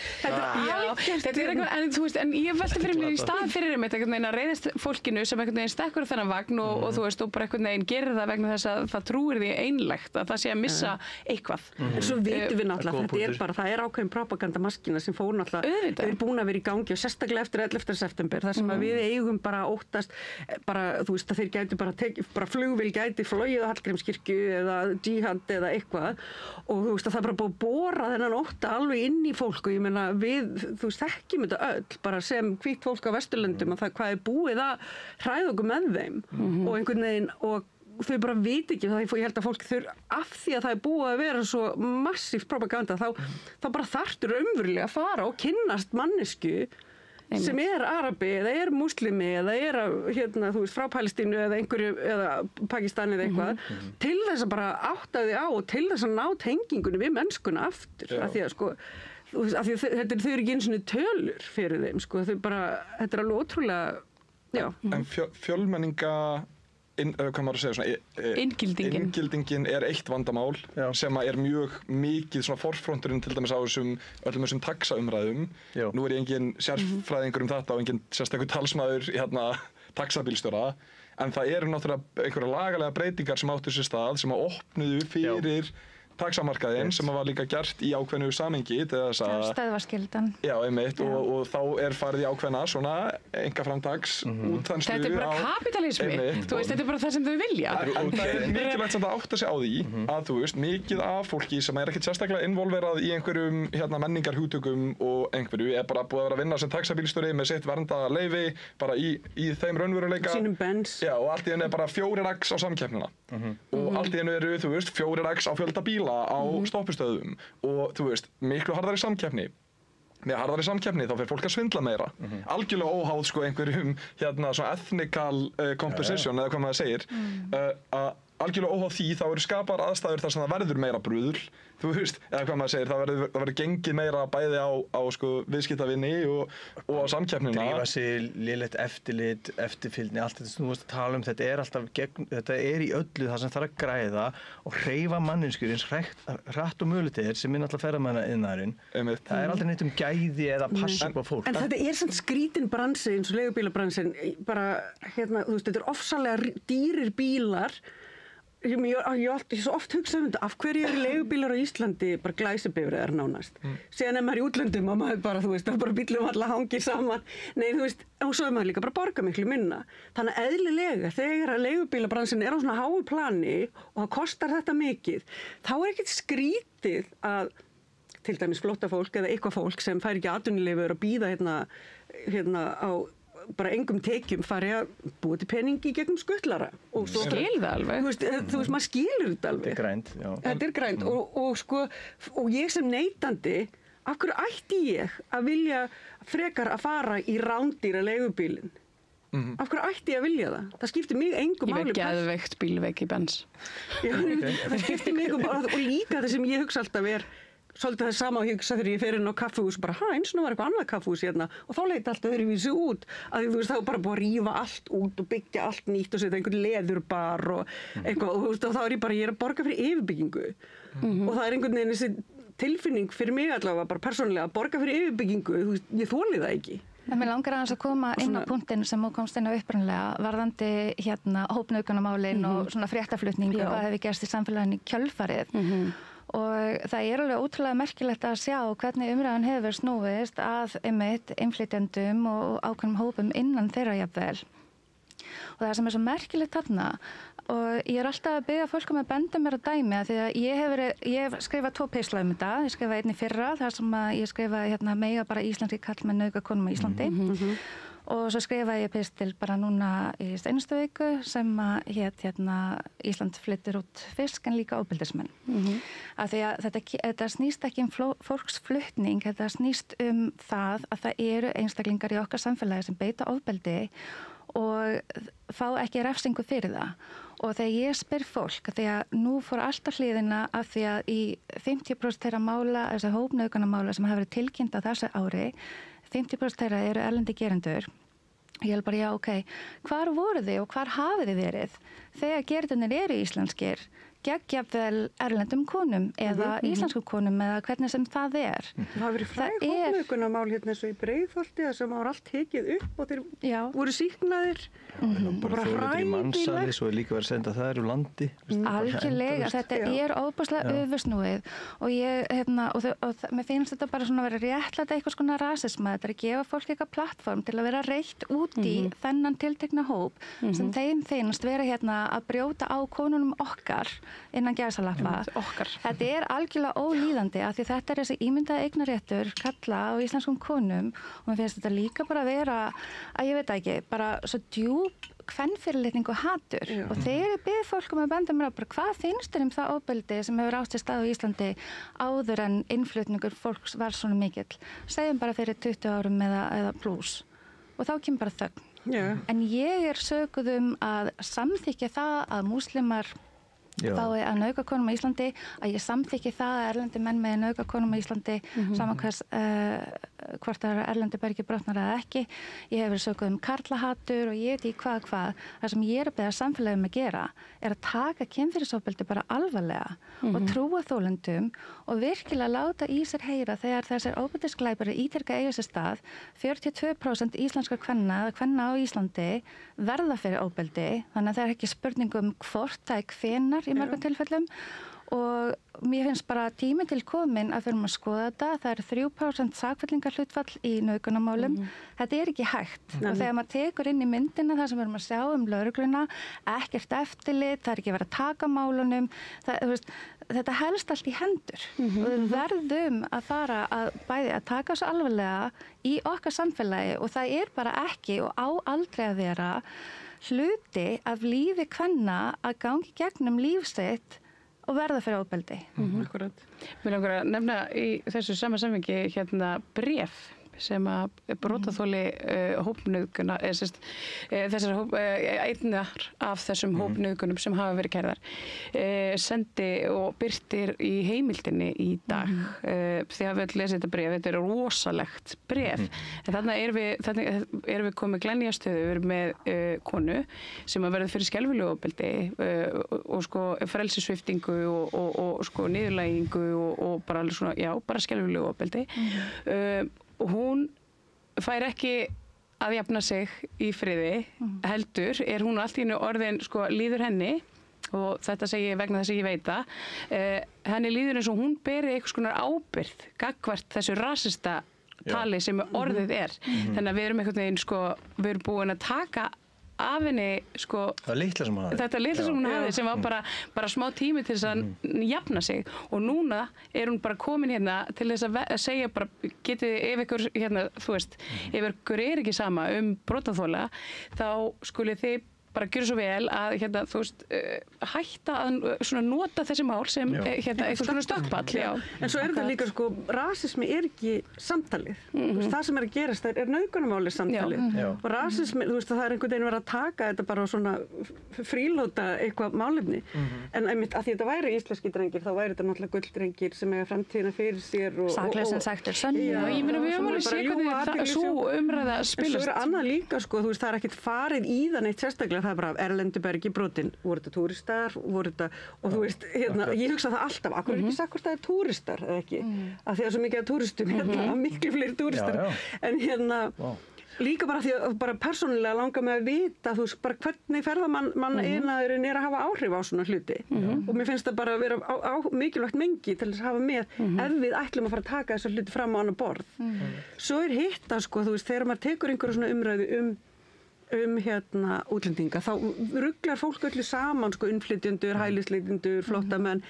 þetta er eitthvað, en þú veist, en ég velti fyrir mér í stað fyrir einhvern veginn að reiðast fólkinu sem einhvern veginn stekkur á þennan vagn og þú veist, og bara einhvern veginn gerir það vegna þess að það trúir því einlægt að það sé að missa eitthvað. En svo vitum við náttúrulega, þetta er bara, það er ákveðin propagandamaskína sem fór náttúrulega, þau eru búin að vera í gangi og sérstaklega eftir 11. september, þar sem að við eigum bara óttast, bara, þú veist, að þeir gætu bara flugvél gæti flogið á Hallgrímskirkju eða jihad eða eitthvað og þú veist að það er bara búið að bora þennan ótta alveg inn í fólk og ég meina við, þú veist, þekkjum þetta öll bara sem hvítt fólk á Vesturlöndum að það hvað er búið að hræða okkur með þeim og einhvern veginn og þau bara veit ekki, það ég held að fólk af því að það er búið að vera svo massíft propaganda þá bara þarftur raunverulega að fara og kynnast mannesku sem er arabi eða er muslimi eða er hérna, þú veist, frá Palestínu eða einhverju, eða Pakistan eða eitthvað til þess að bara átta þig á og til þess að ná tengingunni við mennskuna aftur, af því að sko af því að þau eru ekki eins og tölur fyrir þeim, sko, þau bara, þetta er alveg ótrúlega, já. En fjölmenninga hvað maður að segja svona inngildingin er eitt vandamál sem er mjög mikið svona forfronturinn til dæmis á öllum þessum taxaumræðum. Nú er ég engin sérfræðingur þetta og engin sérstakur talsmaður hérna taxabílstjóra en það eru náttúrulega einhverja lagalega breytingar sem áttu sér stað sem að opnuðu fyrir taxamarkaðinn sem var líka gert í ákveðnu samhengi til þess að stöðvaskyldan. Já, einmitt og þá er farið í ákveðna svona einkaframtaks útþenslu. Þetta er bara kapitalismi. Þú veist, þetta er bara það sem þau vilja. En það er mikilvægt samt að átta sig á því að þú veist, mikið af fólki sem er ekkert sérstaklega involverað í einhverjum hérna menningarhugtökum og einhverju er bara búið að vera að vinna sem taxabílstjóri með sitt verndaða leyfi bara í þeim raunveruleika. Sínum bens. Já, og allt í einu er bara 4x á samkeppnina. Og allt í einu eru, þú veist, 4x á fjölda bíla á stoppustöðum og þú veist, miklu harðari samkeppni. Með harðari samkeppni þá fer fólk að svindla meira. Algjörlega óháð sko einhverjum hérna svona ethnical composition eða hvað maður segir. Algjörlega óháð því þá eru skapar aðstæður þar sem það verður meira bruðl. Þú veist, eða hvað maður segir, það verður gengið meira bæði á sko viðskiptavinni og á samkeppnina. Drífa sig, lélegt eftirlit, eftirfylgni, allt þetta sem þú varst að tala um, þetta er alltaf þetta er í öllu það sem þarf að græða og hreyfa manninskur eins hratt og mögulegt er sem er náttúrulega ferðamannaiðnaðurinn. Það er aldrei neitt um gæði eða passa upp á fólk. En þetta er samt skrítin bransi eins og leigubílabransin, bara hérna, þú veist, þetta er ofsalega dýrir bílar ég alltaf svo oft hugsað þetta, af hverju eru leigubílar á Íslandi bara glæsibifreiðar nánast. Síðan maður í útlöndum og maður bara, það er bara bílum alla hangið saman. Nei, og svo maður líka bara borga miklu minna. Þannig að eðlilega, þegar að leigubílabransin á svona háu plani og það kostar þetta mikið, þá ekkert skrítið að til dæmis flóttafólk eða eitthvað fólk sem fær ekki atvinnuleyfi að bíða hérna á bara engum tekjum fari að búa til peningi gegnum skutlara. Skil það alveg. Þú veist, maður skilur þetta alveg. Þetta er grænt, já. Þetta er grænt og ég sem neytandi, af hverju ætti ég að vilja frekar að fara í rándýra leigubílinn? Af hverju ætti ég að vilja það? Það skiptir mig engu máli. Ég veit geðveikt bílveik í Benz. Það skiptir mig engu máli og líka það sem ég hugsa alltaf svolítið það sama að hugsa þegar ég fer inn á kaffihús bara, eins og nú var eitthvað annað kaffihús hérna og þá leit allt öðruvísi út að þú veist, þá er bara búið að rífa allt út og byggja allt nýtt og setja einhvern leðurbar og eitthvað og þá er ég er að borga fyrir yfirbyggingu og það er einhvern veginn þessi tilfinning fyrir mig allavega bara persónulega að borga fyrir yfirbyggingu, þú veist, ég þoli það ekki. En mér langar aðeins að koma inn á punktinn sem þú komst inn á upprunalega varðandi hérna hópnauðgunarmálin og svona fréttaflutning og hvað hefur gerst í samfélaginu í kjölfarið. Og það er alveg ótrúlega merkilegt að sjá hvernig umræðan hefur snúist að innflytjendum og ákveðnum hópum innan þeirra jafnvel. Og það sem er svo merkilegt þarna og ég er alltaf að biðja fólk að benda mér að dæmi að því að ég hef skrifað 2 pisla þetta. Ég skrifaði einn í fyrra þar sem að ég skrifaði mega bara íslenski karlmenn nauðga konum á Íslandi. Og svo skrifaði ég pistil bara núna í seinustu viku sem að Ísland flyttir út fisk en líka ofbeldismenn. Af því að þetta snýst ekki fólksflutning, þetta snýst það að það eru einstaklingar í okkar samfélagi sem beita ofbeldi og fá ekki refsingu fyrir það. Og þegar ég spyr fólk, því að nú fór alltaf hliðina af því að í 50% þeirra mála, þessi hópnauðgunarmála sem hafa verið tilkynnt á þessu ári, 50% þeirra eru erlendi gerendur. Ég held bara, já, hvar voru þið og hvar hafið þið verið þegar gerendurnir eru íslenskir gegn jafnvel erlendum konum eða íslenskum konum eða hvernig sem það er. Það hafa verið fræg hópnauðgunarmál hérna eins og í Breiðholti sem var allt tekið upp og þeir voru sýknaðir og bara hræðilegt. Svo er líka verið að senda það úr landi. Algjörlega, þetta er ofboðslega öfursnúið og mér finnst þetta bara svona að vera réttlæta eitthvað svona rasisma, þetta er að gefa fólk eitthvað plattform til að vera reitt út í þennan tiltekna hóp sem þeim finnst vera að brjóta á konunum okkar innan gæsalappa. Þetta er algjörlega ólíðandi af því þetta er þessi ímyndaði eignaréttur kalla á íslenskum konum og mér finnst þetta líka bara vera að ég veit ekki, bara svo djúp kvenfyrirlitning og hatur og þegar ég bið fólk að benda mér á bara hvað finnst þér það ofbeldi sem hefur átt sér stað á Íslandi áður en innflutningur fólks var svona mikill. Segjum bara fyrir 20 árum eða plus og þá kemur bara þögn. En ég er sökuð að samþykkja það að múslimar fái að nauðga konum á Íslandi, að ég samþykki það að erlendi menn með nauðga konum á Íslandi saman hvort það er erlendi bergi brotnar eða ekki. Ég hef verið sökuð karlahatur og ég veit í hvað. Það sem ég er að beða samfélagum að gera er að taka kynferðisofbeldi bara alvarlega og trúa þolendum og virkilega láta í sér heyra þegar þessir ofbeldisglæpari ítrekka eiga sér stað. 42% íslenskra kvenna eða kvenna á Íslandi verða fyrir ofbeldi, þannig að það er ekki spurning hvort það er hvenær í mörgum tilfellum og mér finnst bara tími til komin að fyrir að skoða þetta. Það er 3% sakfellingarhlutfall í nauðgunarmálum. Þetta er ekki hægt og þegar maður tekur inn í myndina það sem við erum að sjá lögregluna, ekkert eftirlit, það er ekki verið að taka málunum, þetta helst allt í hendur og við verðum að fara að bæði að taka þessu alvarlega í okkar samfélagi og það er bara ekki og á aldrei að vera hluti af lífi kvenna að gangi gegnum líf sitt og verða fyrir ofbeldi. Akkurat. Mér langar að nefna í þessu sama samhengi bréf sem að brotaþoli hópnauðguna einnar af þessum hópnauðgunum sem hafa verið kærðar sendi og birtir í heimildinni í dag því að við lesið þetta bréf, þetta er rosalegt bréf en þannig erum við komið glænýjastöðu, við erum með konu sem að verða fyrir skelfilegu ofbeldi og frelsissviptingu og niðurlægingu og bara alveg svona, bara skelfilegu ofbeldi og hún fær ekki að jafna sig í friði heldur, er hún allt í einu orðin líður henni og þetta segi ég vegna þess að ég veit það, henni líður eins og hún beri einhvers konar ábyrgð gagnvart þessu rasista tali sem orðið þannig að við erum einhvern veginn sko, við erum búin að taka af henni sko, það litla sem hún hafði. Þetta litla sem hún hafði sem var bara smá tími til þess að jafna sig og núna er hún bara komin hérna til þess að segja bara getið ef ykkur hérna þú veist ef ykkur er ekki sama brotaþola þá skuli þið bara gjöra svo vel að hérna, þú veist, hætta að svona nota þessi mál sem hérna, einhvers konar stökkpall. En svo þetta líka sko, rasismi er ekki samtalið. Veist, það sem er að gerast er nauðgunarmáli samtalið. Og rasismi, þú veist, það er einhvern veginn verið að taka þetta bara svona frílóta eitthvað málefni. En einmitt að því þetta væri íslenski drengir, þá væri þetta náttúrulega gulldrengir sem eiga framtíðina fyrir sér. Saklega sem sagt sönn. Ég meina við höfum alveg séð hvernig svo umræða spilast. En svo er annað líka sko, þú veist, það er ekkert farið í það neitt sérstaklega. Það er bara af erlendu bergi brotin, voru þetta túristar, og þú veist, hérna, ég hugsa það alltaf, akkur er ekki sagt hvort það er túristar eða ekki, af því að svo mikið af túristum, hérna, miklu fleiri túristar, en hérna, líka bara því að bara persónulega langar mig að vita, þú veist, bara hvernig ferðamann einaðurinn er að hafa áhrif á svona hluti, og mér finnst það bara að vera mikilvægt mengi til þess að hafa með, ef við ætlum að fara að taka þessa hluti fram á annar borð. Svo er hitt að, sko, þú veist, þegar maður tekur einhverja svona umræðu hérna útlendinga, þá ruglar fólk öllu saman, sko, innflytjendur, hælisleitendur, flóttamenn,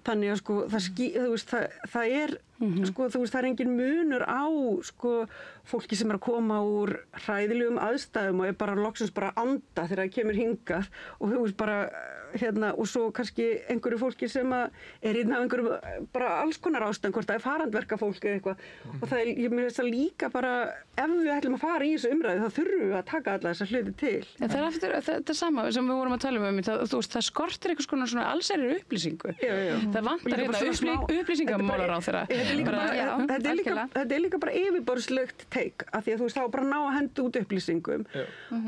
þannig að, sko, það er sko, þú veist, það er engin munur á, sko, fólki sem er að koma úr hræðilegum aðstæðum og er bara loksins bara að anda þegar það kemur hingað og þú veist, bara, hérna, og svo kannski einhverju fólki sem er inn af einhverju bara alls konar ástæðum, hvort það er farandverka fólk eða eitthvað, og það er, ég meina þess að líka bara, ef við ætlum að fara í þessu umræðu, þá þurfum við að taka alla þessa hluti til. Það er eftir, þetta er sama sem við vorum að tala um, það skortir einhvers konar svona allsherjar upplýsingu. Það vantar hérna upplýsingamálaráðherra. Þetta er líka bara yfirborðslegt teik, af því að þú veist, þá bara ná að henda út upplýsingum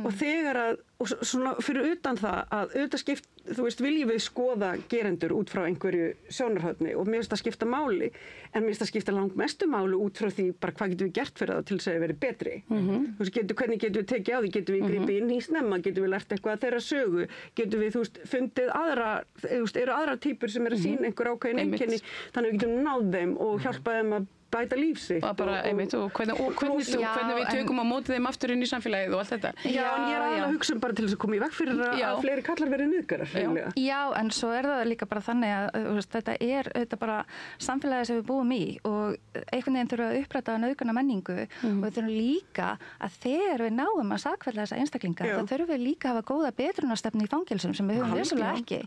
og þegar að, og svona fyrir utan það að auðvitað þú veist, viljum við skoða gerendur út frá einhverju sjónarhorni og mér finnst það skipta máli, en mér finnst það skipta langmestu máli út frá því bara hvað getum við gert fyrir það til þess að það veri betri. Þú veist, hvernig getum við tekið á því, getum við gripið inn í snemma, getum við lært eitthvað að þeirra sögu, getum við, þú veist, fundið aðra, þú veist, eru aðrar týpur sem eru að sýna einhver ákveðin einkenni, þannig við getum náð þeim og hjálpa þeim að bæta líf sitt. Og bara, einmitt, og hvernig við tökum á móti þeim aftur inn í samfélagið og allt þetta. Já, en ég er aðeins að hugsa bara til þess að koma í veg fyrir að fleiri kallar verið nauðgarar. Já, en svo er það líka bara þannig að þetta er bara samfélagið sem við búum í og einhvern veginn þurfum að uppræta nauðgana menningu og við þurfum líka að þegar við náum að sakfella þessa einstaklinga, þá þurfum við líka að hafa góða betrunarstefnu í fangelsum sem við höfum vissulega ekki.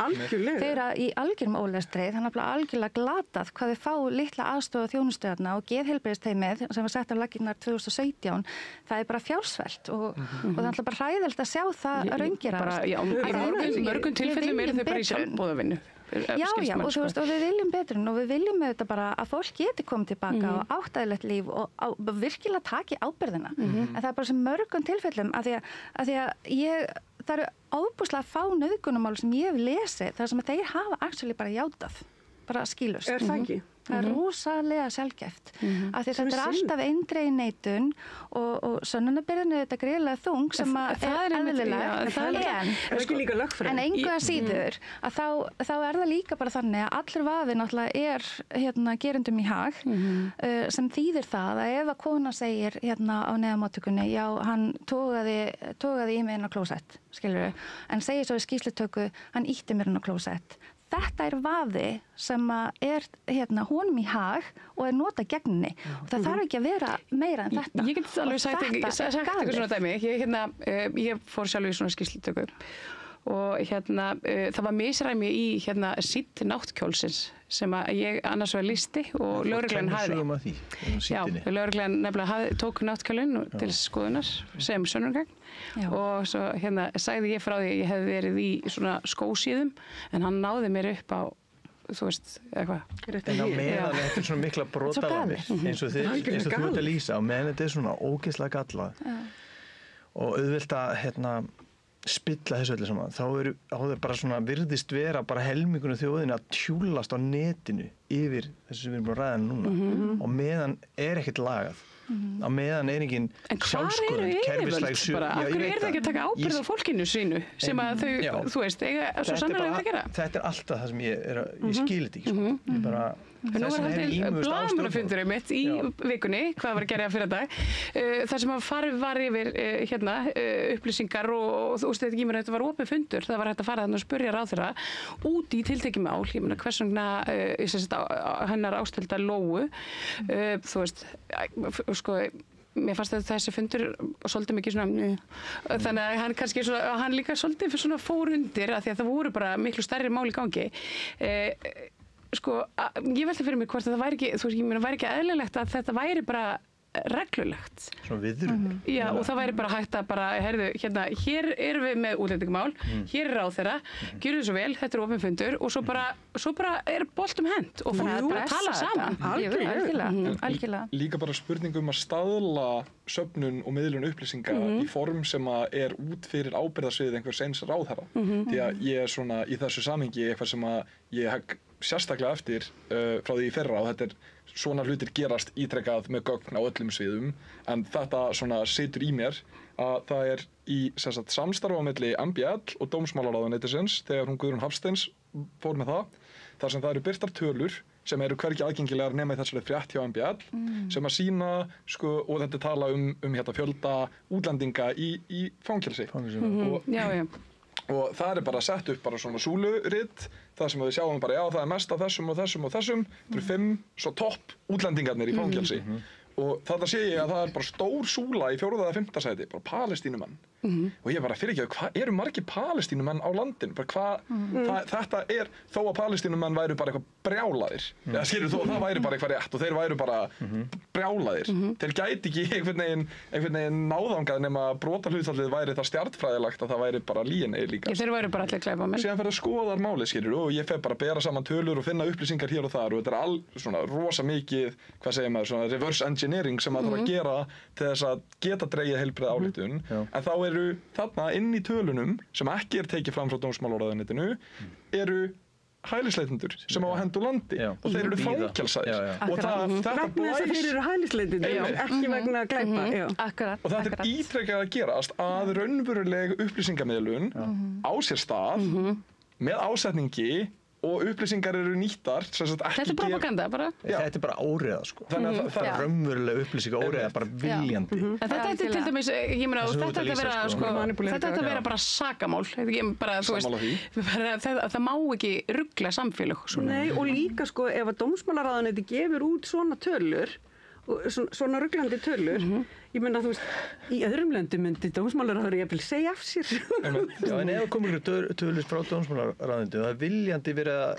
Þeir í algjörum ólestri, þannig að algjörlega glatað hvað við fá litla aðstoð og þjónustöðarna og geðheilbrigðisteymið sem var sett á laggirnar 2017, það er bara fjársvelt og það er alltaf bara hræðilegt að sjá það raungerast. Í mörgum tilfellum eru þau bara í sjálfboðavinnu. Já, og þú veist, og við viljum betrun og við viljum auðvitað bara að fólk geti komið tilbaka og áttæðilegt líf og virkilega taki ábyrgðina. En það er bara sem mörgum tilfellum að því að það eru ofboðslega fá nauðgunarmál sem ég hef lesið þar sem þeir hafa actually bara játað, bara skýlust. Er það ekki? Það er rosalega sjálfgeft af því þetta er alltaf eindregin neitun og sönnunarbyrðin er þetta greiðlega þung sem er eðlilegt en engu að síður að þá er það líka bara þannig að allur vafi náttúrulega er gerendum í hag sem þýðir það að ef að kona segir á neðamóttökunni já, hann togaði í mig inn á klósett, skilurðu, en segir svo í skýrslutöku hann ýtti mér inn á klósett. Þetta er vafi sem er honum í hag og er notað gegn henni og það þarf ekki að vera meira en þetta. Ég get alveg sagt eitthvað svona dæmi. Ég fór sjálf í svona skýrslutöku og það var misræmi í sídd náttkjólsins sem að ég annars var listi og lögreglan hafði. Já, lögreglan nefnilega tók náttkjólinn til skoðunar sem sönnunargagn og svo sagði ég frá því að ég hefði verið í svona skósíðum en hann náði mér upp á þú veist, eitthvað. En á meðan þetta er svona mikla brotalamir eins og þú ert að lýsa, á meðan þetta er svona ógeðslega gallað og auðvelt að spilla þessu öllu saman, þá er bara svona virðist vera bara helmingunum þjóðinni að tjúlast á netinu yfir þessu sem við erum búin að ræða núna og meðan er ekkert lagað á meðan engin sjálfskoðun, kerfislæg sög. Af hverju það ekki að taka ábyrgð á fólkinu sínu sem að þau, þú veist, eiga svo sannarlega að gera? Þetta alltaf það sem ég skil þetta ekki, sko. Ég bara, nú var haldið blaðamannafundurinn mitt í vikunni, hvað var að gera fyrir dag, þar sem að farið var yfir upplýsingar og þú veist, þetta var opið fundur, það var hægt að fara þarna og spurja ráðherra út í tiltekið mál, ég meina hvers vegna hennar Ásthildar Lóu, þú veist, sko, mér fannst að þessi fundur svolítið mikið svona, þannig að hann kannski svona, hann líka svolítið svona fór undir að því að það voru bara miklu stærri mál í gangi. Sko, ég velti fyrir mig hvort það væri ekki, þú veist, ég meina, væri ekki eðlilegt að þetta væri bara reglulegt. Svona viðurlegt. Já, og það væri bara hægt að bara, heyrðu, hérna, hér erum við með útlendingamál, hér er ráðherra, gjörðu þið svo vel, þetta er opinn fundur og svo bara er boltum hent og fólk bara að tala saman. Algjörlega. Líka bara spurningum að staðla söfnun og miðlun upplýsinga í form sem að er út fyrir ábyrgðarsvið einhvers eins ráðherra. Því að ég er svona í þessu samhengi eitthvað sem að ég hegg sérstaklega eftir frá því í fyrra og þetta er svona hlutir gerast ítrekkað með gögn á öllum sviðum en þetta svona situr í mér að það er í samstarf á milli MBL og dómsmálaráðuneytisins þegar hún Guðrún Hafsteins fór með það þar sem það eru birtar tölur sem eru hvergi aðgengilegar nema í þessari frétt hjá MBL sem að sýna sko, og þetta tala hérna fjölda útlendinga í fangelsi. Og það er bara sett upp bara svona súluritt það sem við sjáum bara, já það er mest af þessum og þessum og þessum það eru 5 svo topp útlendingarnir í fangelsi og þetta sé ég að það er bara stór súla í 4. eða 5. sæti, bara Palestínumenn og ég bara fyrir ekki, hvað eru margir Palestínumenn á landinu, bara þetta er, þó að Palestínumenn væru bara eitthvað brjálaðir, eða skilur þó að það væri bara eitthvað rétt og þeir væru bara brjálaðir, þeir gæti ekki einhvern veginn náðangað nema brotahlutfallið væri það stjarnfræðilegt að það væri bara lyginni líka. Þeir væru bara allir glæpamenn. Síðan fer að skoða málið, skilur, og ég fer bara að bera saman tölur og finna upplýsingar hér og þar og þetta er svona rosa mikið, hvað segir maður, svona reverse engineering sem maður þarf að gera til þess að geta dregið heilbrigða ályktun, en þá eru þarna inn í tölunum sem ekki er tekið fram frá dómsmálaráðuneytinu eru hælisleitendur sem á að henda úr landi og þeir eru fangelsaðir og þetta blæs þeir eru hælisleitendur ekki vegna glæpa og þetta er ítrekkað að gerast að raunveruleg upplýsingamiðlun á sér stað með ásetningi og upplýsingar eru nýttar þetta er propaganda bara þetta er bara óreiða sko það er raunverulega upplýsingar óreiða bara viljandi en þetta er til dæmis ég meina þetta ætti að vera sko þetta ætti að vera bara sakamál bara þú veist það má ekki rugla samfélög nei og líka sko ef að dómsmálaráðuneytið gefur út svona tölur svona ruglandi tölur ég meina þú veist í öðrum löndum myndi dómsmálaráður ég vil segja af sér já en ef komur tölur frá dómsmálaráðuneytið það er viljandi verið að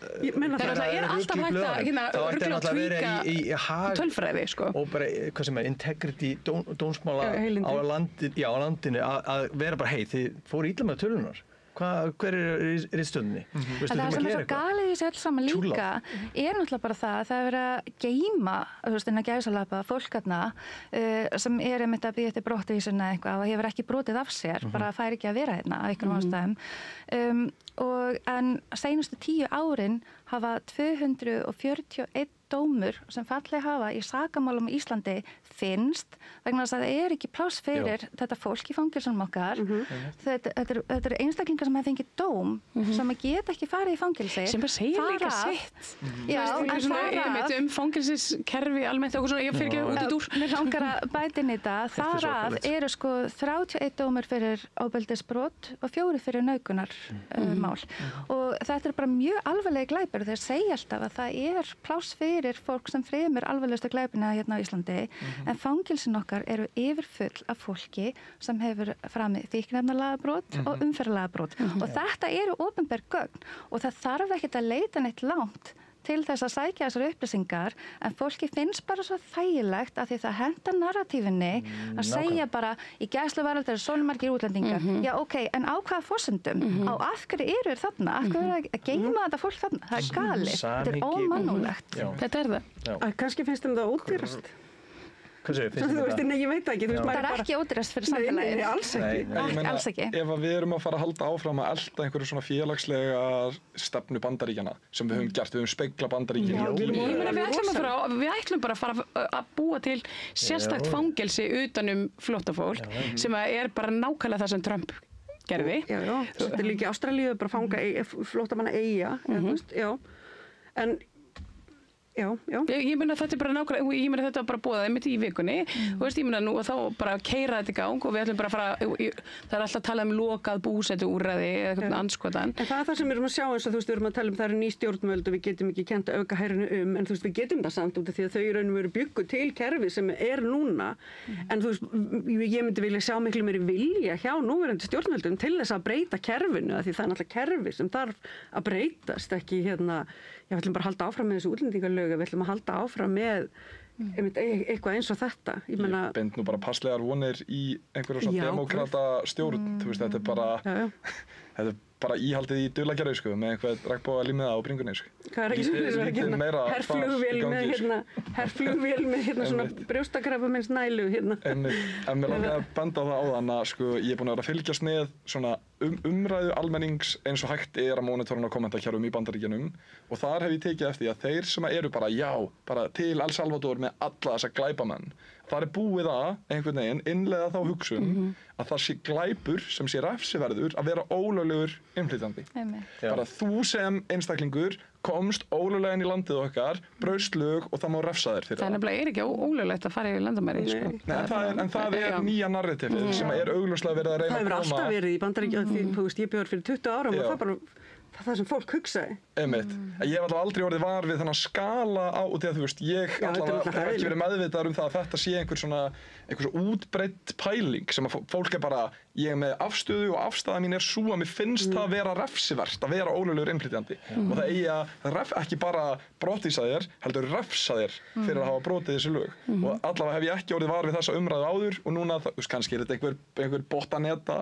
það er alltaf hægt að ruggla og tvíka tölfræði sko og bara hvað sem er integrity dómsmála á landinu að vera bara hei þið fóru illa með tölunar hver er í stundinni? Það sem er svo galið í þessu öll saman líka er náttúrulega bara það að það er verið að geyma, þú veist, innan gæsalappa fólk þarna sem er einmitt að bíða eftir brottvísun eða eitthvað og hefur ekki brotið af sér, bara fær ekki að vera hérna af einhverjum ástæðum en seinustu 10 árin hafa 241 dómur sem fallið hafa í sakamálum í Íslandi finnst vegna þess að það er ekki pláss fyrir þetta fólk í fangelsunum okkar þetta eru einstaklingar sem hefði fengið dóm sem geta ekki farið í fangelsi sem bara segja líka sitt en fangelsiskerfi almennt og svona ég fyrir ekki út úr mér langar að bæta inn í þetta þar að eru sko 31 dómur fyrir ofbeldisbrot og 4 fyrir nauðgunar mál og þetta er bara mjög alvarlega glæpir og þeir segja alltaf að það er pláss fyrir fólk sem fremur alvarlegustu glæpina hérna á Íslandi en fangelsin okkar eru yfirfull af fólki sem hefur framið fíkniefnalagabrot og umferðarlagabrot og þetta eru opinber gögn og það þarf ekkert að leita neitt langt til þess að sækja þessar upplýsingar en fólki finnst bara svo þægilegt að því það henda narratífinni að segja bara í gæsluvarðald eru svona margir útlendingar já ok, en á hvaða forsendum á af hverju eru þarna af hverju eru að geyma þetta fólk þarna það er galið, þetta er ómannúðlegt þetta er það kannski finnst þeim það ódýrast Hvað segir, finnst Þú þér veist, það? nei, ég veit ekki, þú veist, Það maður er ekki ódýrast fyrir samfélagið. Nei, alls ekki. Nei, Ég meina, alls ekki. Ef að við erum að fara að halda áfram að elda einhverju svona félagslega stefnu Bandaríkjanna sem við höfum gert, við höfum spegla Bandaríkin Já, í Ég meina, glímu. við ætlum bara að fara að búa til sérstakt fangelsi utanum flóttafólk sem að er bara nákvæmlega það sem Trump gerði. Já, þetta er líka í Ástralíu bara fanga flóttamanna eyja, þú veist, já. En, já. Ég meina þetta er bara nákvæmlega, ég meina þetta var bara búið einmitt í vikunni og veist, ég meina nú og þá bara keira þetta í gang og við ætlum bara að fara, það er alltaf að tala um lokað búsetu úrræði eða eitthvað andskotan. En það er það sem við erum að sjá eins og þú veist, við erum að tala um það eru ný stjórnvöld og við getum ekki kennt að auka hærinu en þú veist, við getum það samt út af því að þau í raunum veru byggu til kerfi sem er núna en þú veist, ég myndi vilja sjá miklu meiri vilja hjá núverandi stjórnvöldum til þess að breyta kerfinu af því það er náttúrulega kerfi sem þarf að breytast ekki við ætlum bara að halda áfram með þessu útlendingalög, við ætlum að halda áfram með eitthvað eins og þetta. Ég bind nú bara passlegar vonir í einhverju svona demókrata stjórn, þú veist, þetta er bara, þetta er bara íhaldið í dulagerðu, sko, með einhver regnbogalímiða á bringunni, sko. Hvað er ekki svona herflugvél með svona brjóstakrabbameins nælu hérna. En mér langar að benda á það áðan að, sko, ég er búin að vera að fylgjast með svona umræðu almennings eins og hægt er að monitorna og kommentakerfum í Bandaríkjunum og þar hef ég tekið eftir að þeir sem eru bara til El Salvador með alla þessa glæpamenn, þar er búið að einhvern veginn innleiða þá hugsun að það sé glæpur sem sé refsiverður að vera ólöglegur innflytjandi. Bara þú sem einstaklingur komst ólöglega inn í landið okkar, braust lög og það má refsa þér fyrir það. Það er nefnilega ekki ólöglegt að fara yfir landamæri, sko. En það er nýja narrativið sem er augljóslega verið að reyna að koma. Það hefur alltaf verið í Bandaríkjunum, þú veist, ég bjó fyrir 20 árum og það sem fólk hugsaði. Einmitt. Ég hef aldrei orðið var við þennan skala á, og því að þú veist, ég allavega hef ekki verið meðvitaður um það að þetta sé einhver svona útbreidd pæling sem að fólk er bara, ég er með afstöðu og afstæða mín er svo að mér finnst það að vera refsivert, að vera ólöglegur innflytjandi og það eigi að ekki bara brottvísa þér, heldur refsa þér fyrir að hafa brotið þessi lög og allavega hef ég ekki orðið var við þessa umræðu áður og núna, kannski er þetta einhver botaneta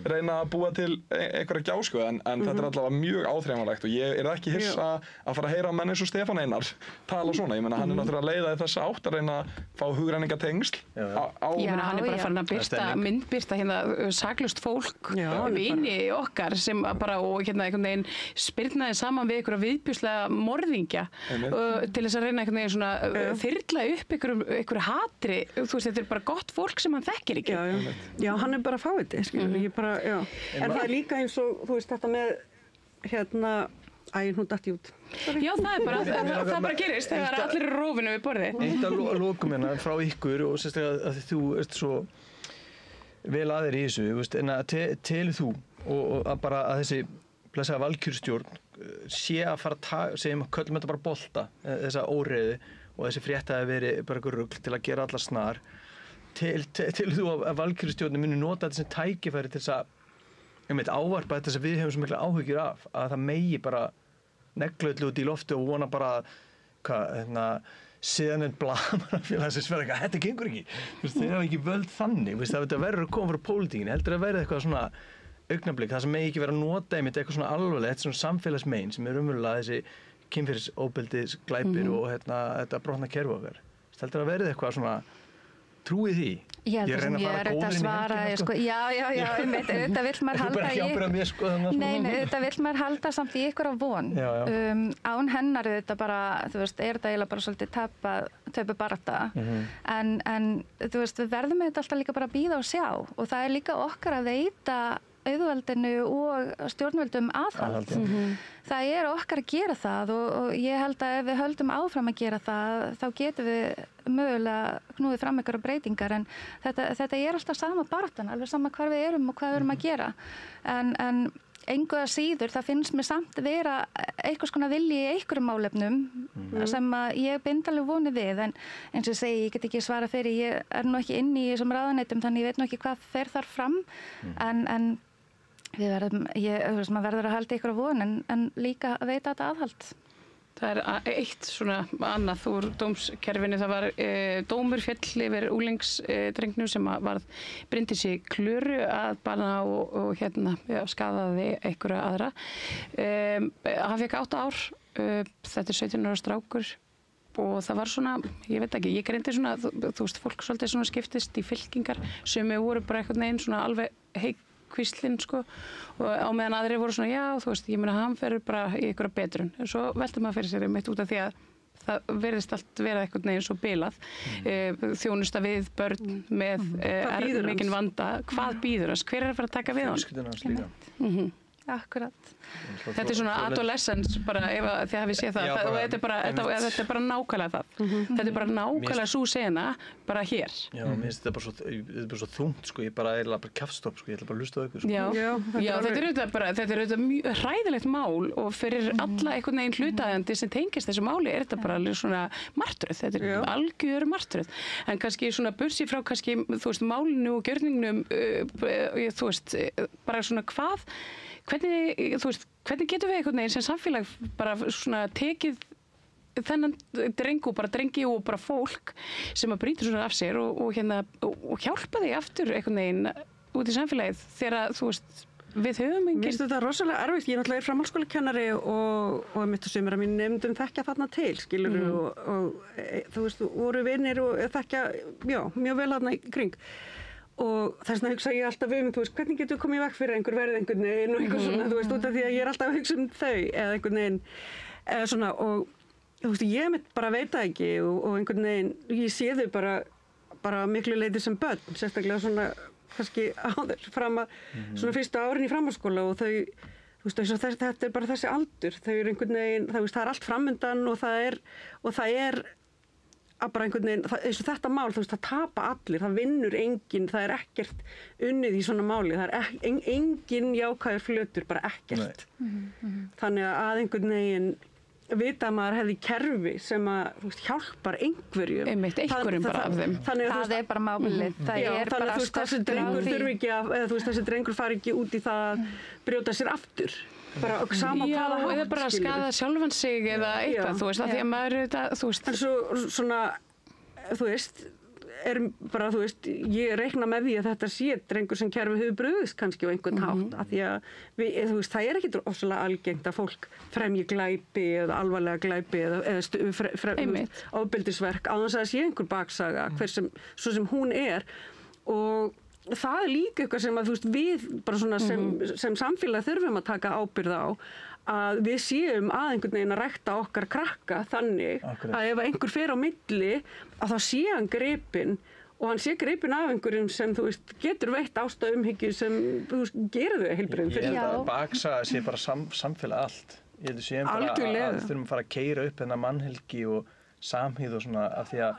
reyna að búa til einhverja gjásku en þetta er allavega mjög áþreifanlegt og ég er ekki hissa að fara að heyra menn eins og Stefán Einar tala svona, ég meina hann er náttúrulega að leiða þessa átt að reyna að fá hugrenningatengsl Ég meina hann er bara farin að myndbirta hérna saklaust fólk, vini okkar sem bara og hérna einhvern veginn spyrnaði saman við einhverja viðbjóðslega morðingja til þess að reyna einhvern veginn svona þyrla upp einhverju hatri, þú veist þetta er bara gott fólk sem hann þekkir ekki. Já, hann er bara fáviti, skilur, ég bara, en það er líka eins og, þú veist, þetta með nú datt ég út. Já, það bara gerist þegar allir eru rófinu við borðið. Eitt að lokum hérna frá ykkur og sérstaklega að þú ert svo vel aðeir í þessu, veist, en að telur þú og að bara að þessi blessaða valkjörstjórn sé að fara segjum að köllum þetta bara bolta, þessa óreiðu og þessi frétta að veri bara einhver rugl til að gera alla snar. Telur þú að valkjörstjórnin muni nota þetta sem tækifæri til þess að ávarpa þetta sem við hefum svo mikla áhyggjur af, að það megi bara negla öllu út í lofti og vona bara síðan blaðamannafélagsins verður eitthvað, þetta gengur ekki. Þeir hafa ekki völd þannig, það verður að koma frá pólitíkinni, heldur að verða eitthvað svona augnablik, það sem megi ekki vera að nota einmitt eitthvað svona alvarlegt, svona samfélagsmein sem er umverulega þessi kynferðisofbeldis glæpir og þetta brotna kerfi okkar. Heldur að verða eitthvað svona trúið því? Ég held að ég er auðvitað að svara, auðvitað vill maður halda auðvitað vill maður halda samt í ykkur á von. Án hennar auðvitað bara, þú veist, er þetta eiginlega bara svolítið töpu barata. En þú veist, við verðum auðvitað alltaf líka bara að bíða og sjá og það er líka okkar að veita auðvaldinu og stjórnvöldum aðhald. Það er okkar að gera það og ég held að ef við höldum áfram að gera það, þá getum við mögulega knúið fram einhverjar breytingar en þetta er alltaf sama baráttan, alveg sama hvar við erum og hvað við erum að gera. En engu að síður, það finnst mér samt vera einhvers konar vilji í einhverjum málefnum sem að ég bind alveg voni við en eins og ég segi, ég get ekki svara fyrir, ég er nú ekki inn í þessum ráðuneytum þannig ég veit nú ekki hvað fer þar fram en við verðum, maður verður að halda ykkur á von en líka að veita þetta aðhald. Það er eitt svona annað úr dómskerfinu, það var dómur féll yfir úlingsdrengnum sem varð Bryndísi Klöru að bana og skaðaði einhverja aðra. Hann fékk 8 ár, þetta er 17 ára strákur, og það var svona, ég veit ekki, ég greindi svona, þú veist, fólk svolítið svona skiptist í fylkingar sem voru bara einhvern veginn svona alveg kvíslinn sko og á meðan aðrir voru svona, já, þú veist, ég meina hann fer bara í einhverja betrun. En svo velti maður fyrir sér einmitt út af því að það verðist allt vera einhvern veginn svo bilað. Þjónusta við börn með mikinn vanda. Hvað býður hans? Hver að fara að taka við hann? Fjölskylduna hans líka. Akkurat. Þetta svona adolescence bara, ef þið hafið séð það. Og þetta er bara nákvæmlega það. Þetta er bara nákvæmlega svo sena, bara hér. Já, mér finnst þetta bara svo þungt, sko. Ég bara kjaftstopp, sko. Ég ætla bara að hlusta á ykkur, sko. Já, þetta er auðvitað mjög hræðilegt mál og fyrir alla einhvern veginn hlutaðandi sem tengist þessu máli er þetta bara svona martröð. Þetta er algjör martröð. En kannski svona bursi frá kannski, þú veist, málinu og gjörningnum, þú veist, bara svona hvernig getum við einhvern veginn sem samfélag bara svona tekið þennan drengi og bara fólk sem að brýtur svona af sér og hjálpa því aftur einhvern veginn út í samfélagið þegar þú veist við höfum engin... Mér finnst þetta rosalega erfitt, ég náttúrulega framhaldsskólakennari og mitt og sumir að mín nefndum þekkja þarna til, skilur og þú veist, voru vinir og þekkja, já, mjög vel þarna í kring. Og þess vegna hugsa ég alltaf þú veist, hvernig getur við komið í veg fyrir einhver verið einhvern veginn og eitthvað svona, þú veist, út af því að ég er alltaf að hugsa þau eða einhvern veginn eða svona og þú veist, ég mitt bara veit það ekki og einhvern veginn, ég sé þau bara miklu leyti sem börn, sérstaklega svona kannski áður fram að svona fyrstu árin í framhaldsskóla og þau, þú veist, þetta er bara þessi aldur, þau eru einhvern veginn, það er allt framundan og það er að bara einhvern veginn, eins og þetta mál, þú veist, það tapa allir, það vinnur enginn, það er ekkert unnið í svona máli, það er enginn jákvæður flötur, bara ekkert. Þannig að einhvern veginn vita að maður hefði kerfi sem að, þú veist, hjálpar einhverjum. Einhverjum bara af þeim. Það er bara málið. Það er bara þessi drengur þurfi ekki að, eða þú veist, þessi drengur fari ekki út í það að brjóta sér aftur. Bara sama hvaða hátt, eða bara að skaða sjálfan sig eða eitthvað, þú veist, af því að maður þetta, þú veist. En svo svona, þú veist, er bara, þú veist, ég reikna með því að þetta sé drengur sem kerfi hefur brugðist kannski á einhvern hátt, af því að þú veist, það er ekki ofsalega algengt að fólk fremji glæpi eða alvarlega glæpi eða ofbeldisverk á þess að það sé einhver baksaga, svo sem hún er og það er líka eitthvað sem að, þú veist, við bara svona sem samfélag þurfum að taka ábyrgð á að við séum að einhvern veginn að rækta okkar krakka þannig að ef einhver fer á milli að þá sé hann gripinn og hann sé gripinn af einhverjum sem, þú veist, getur veitt ástæðumhyggju sem, þú veist, gerir þau heilbrigðum fyrir. Ég held að baksaga sé bara samfélag allt. Ég held að séum bara að þurfum að fara að keyra upp þennan mannhelgi og samhýð og svona af því að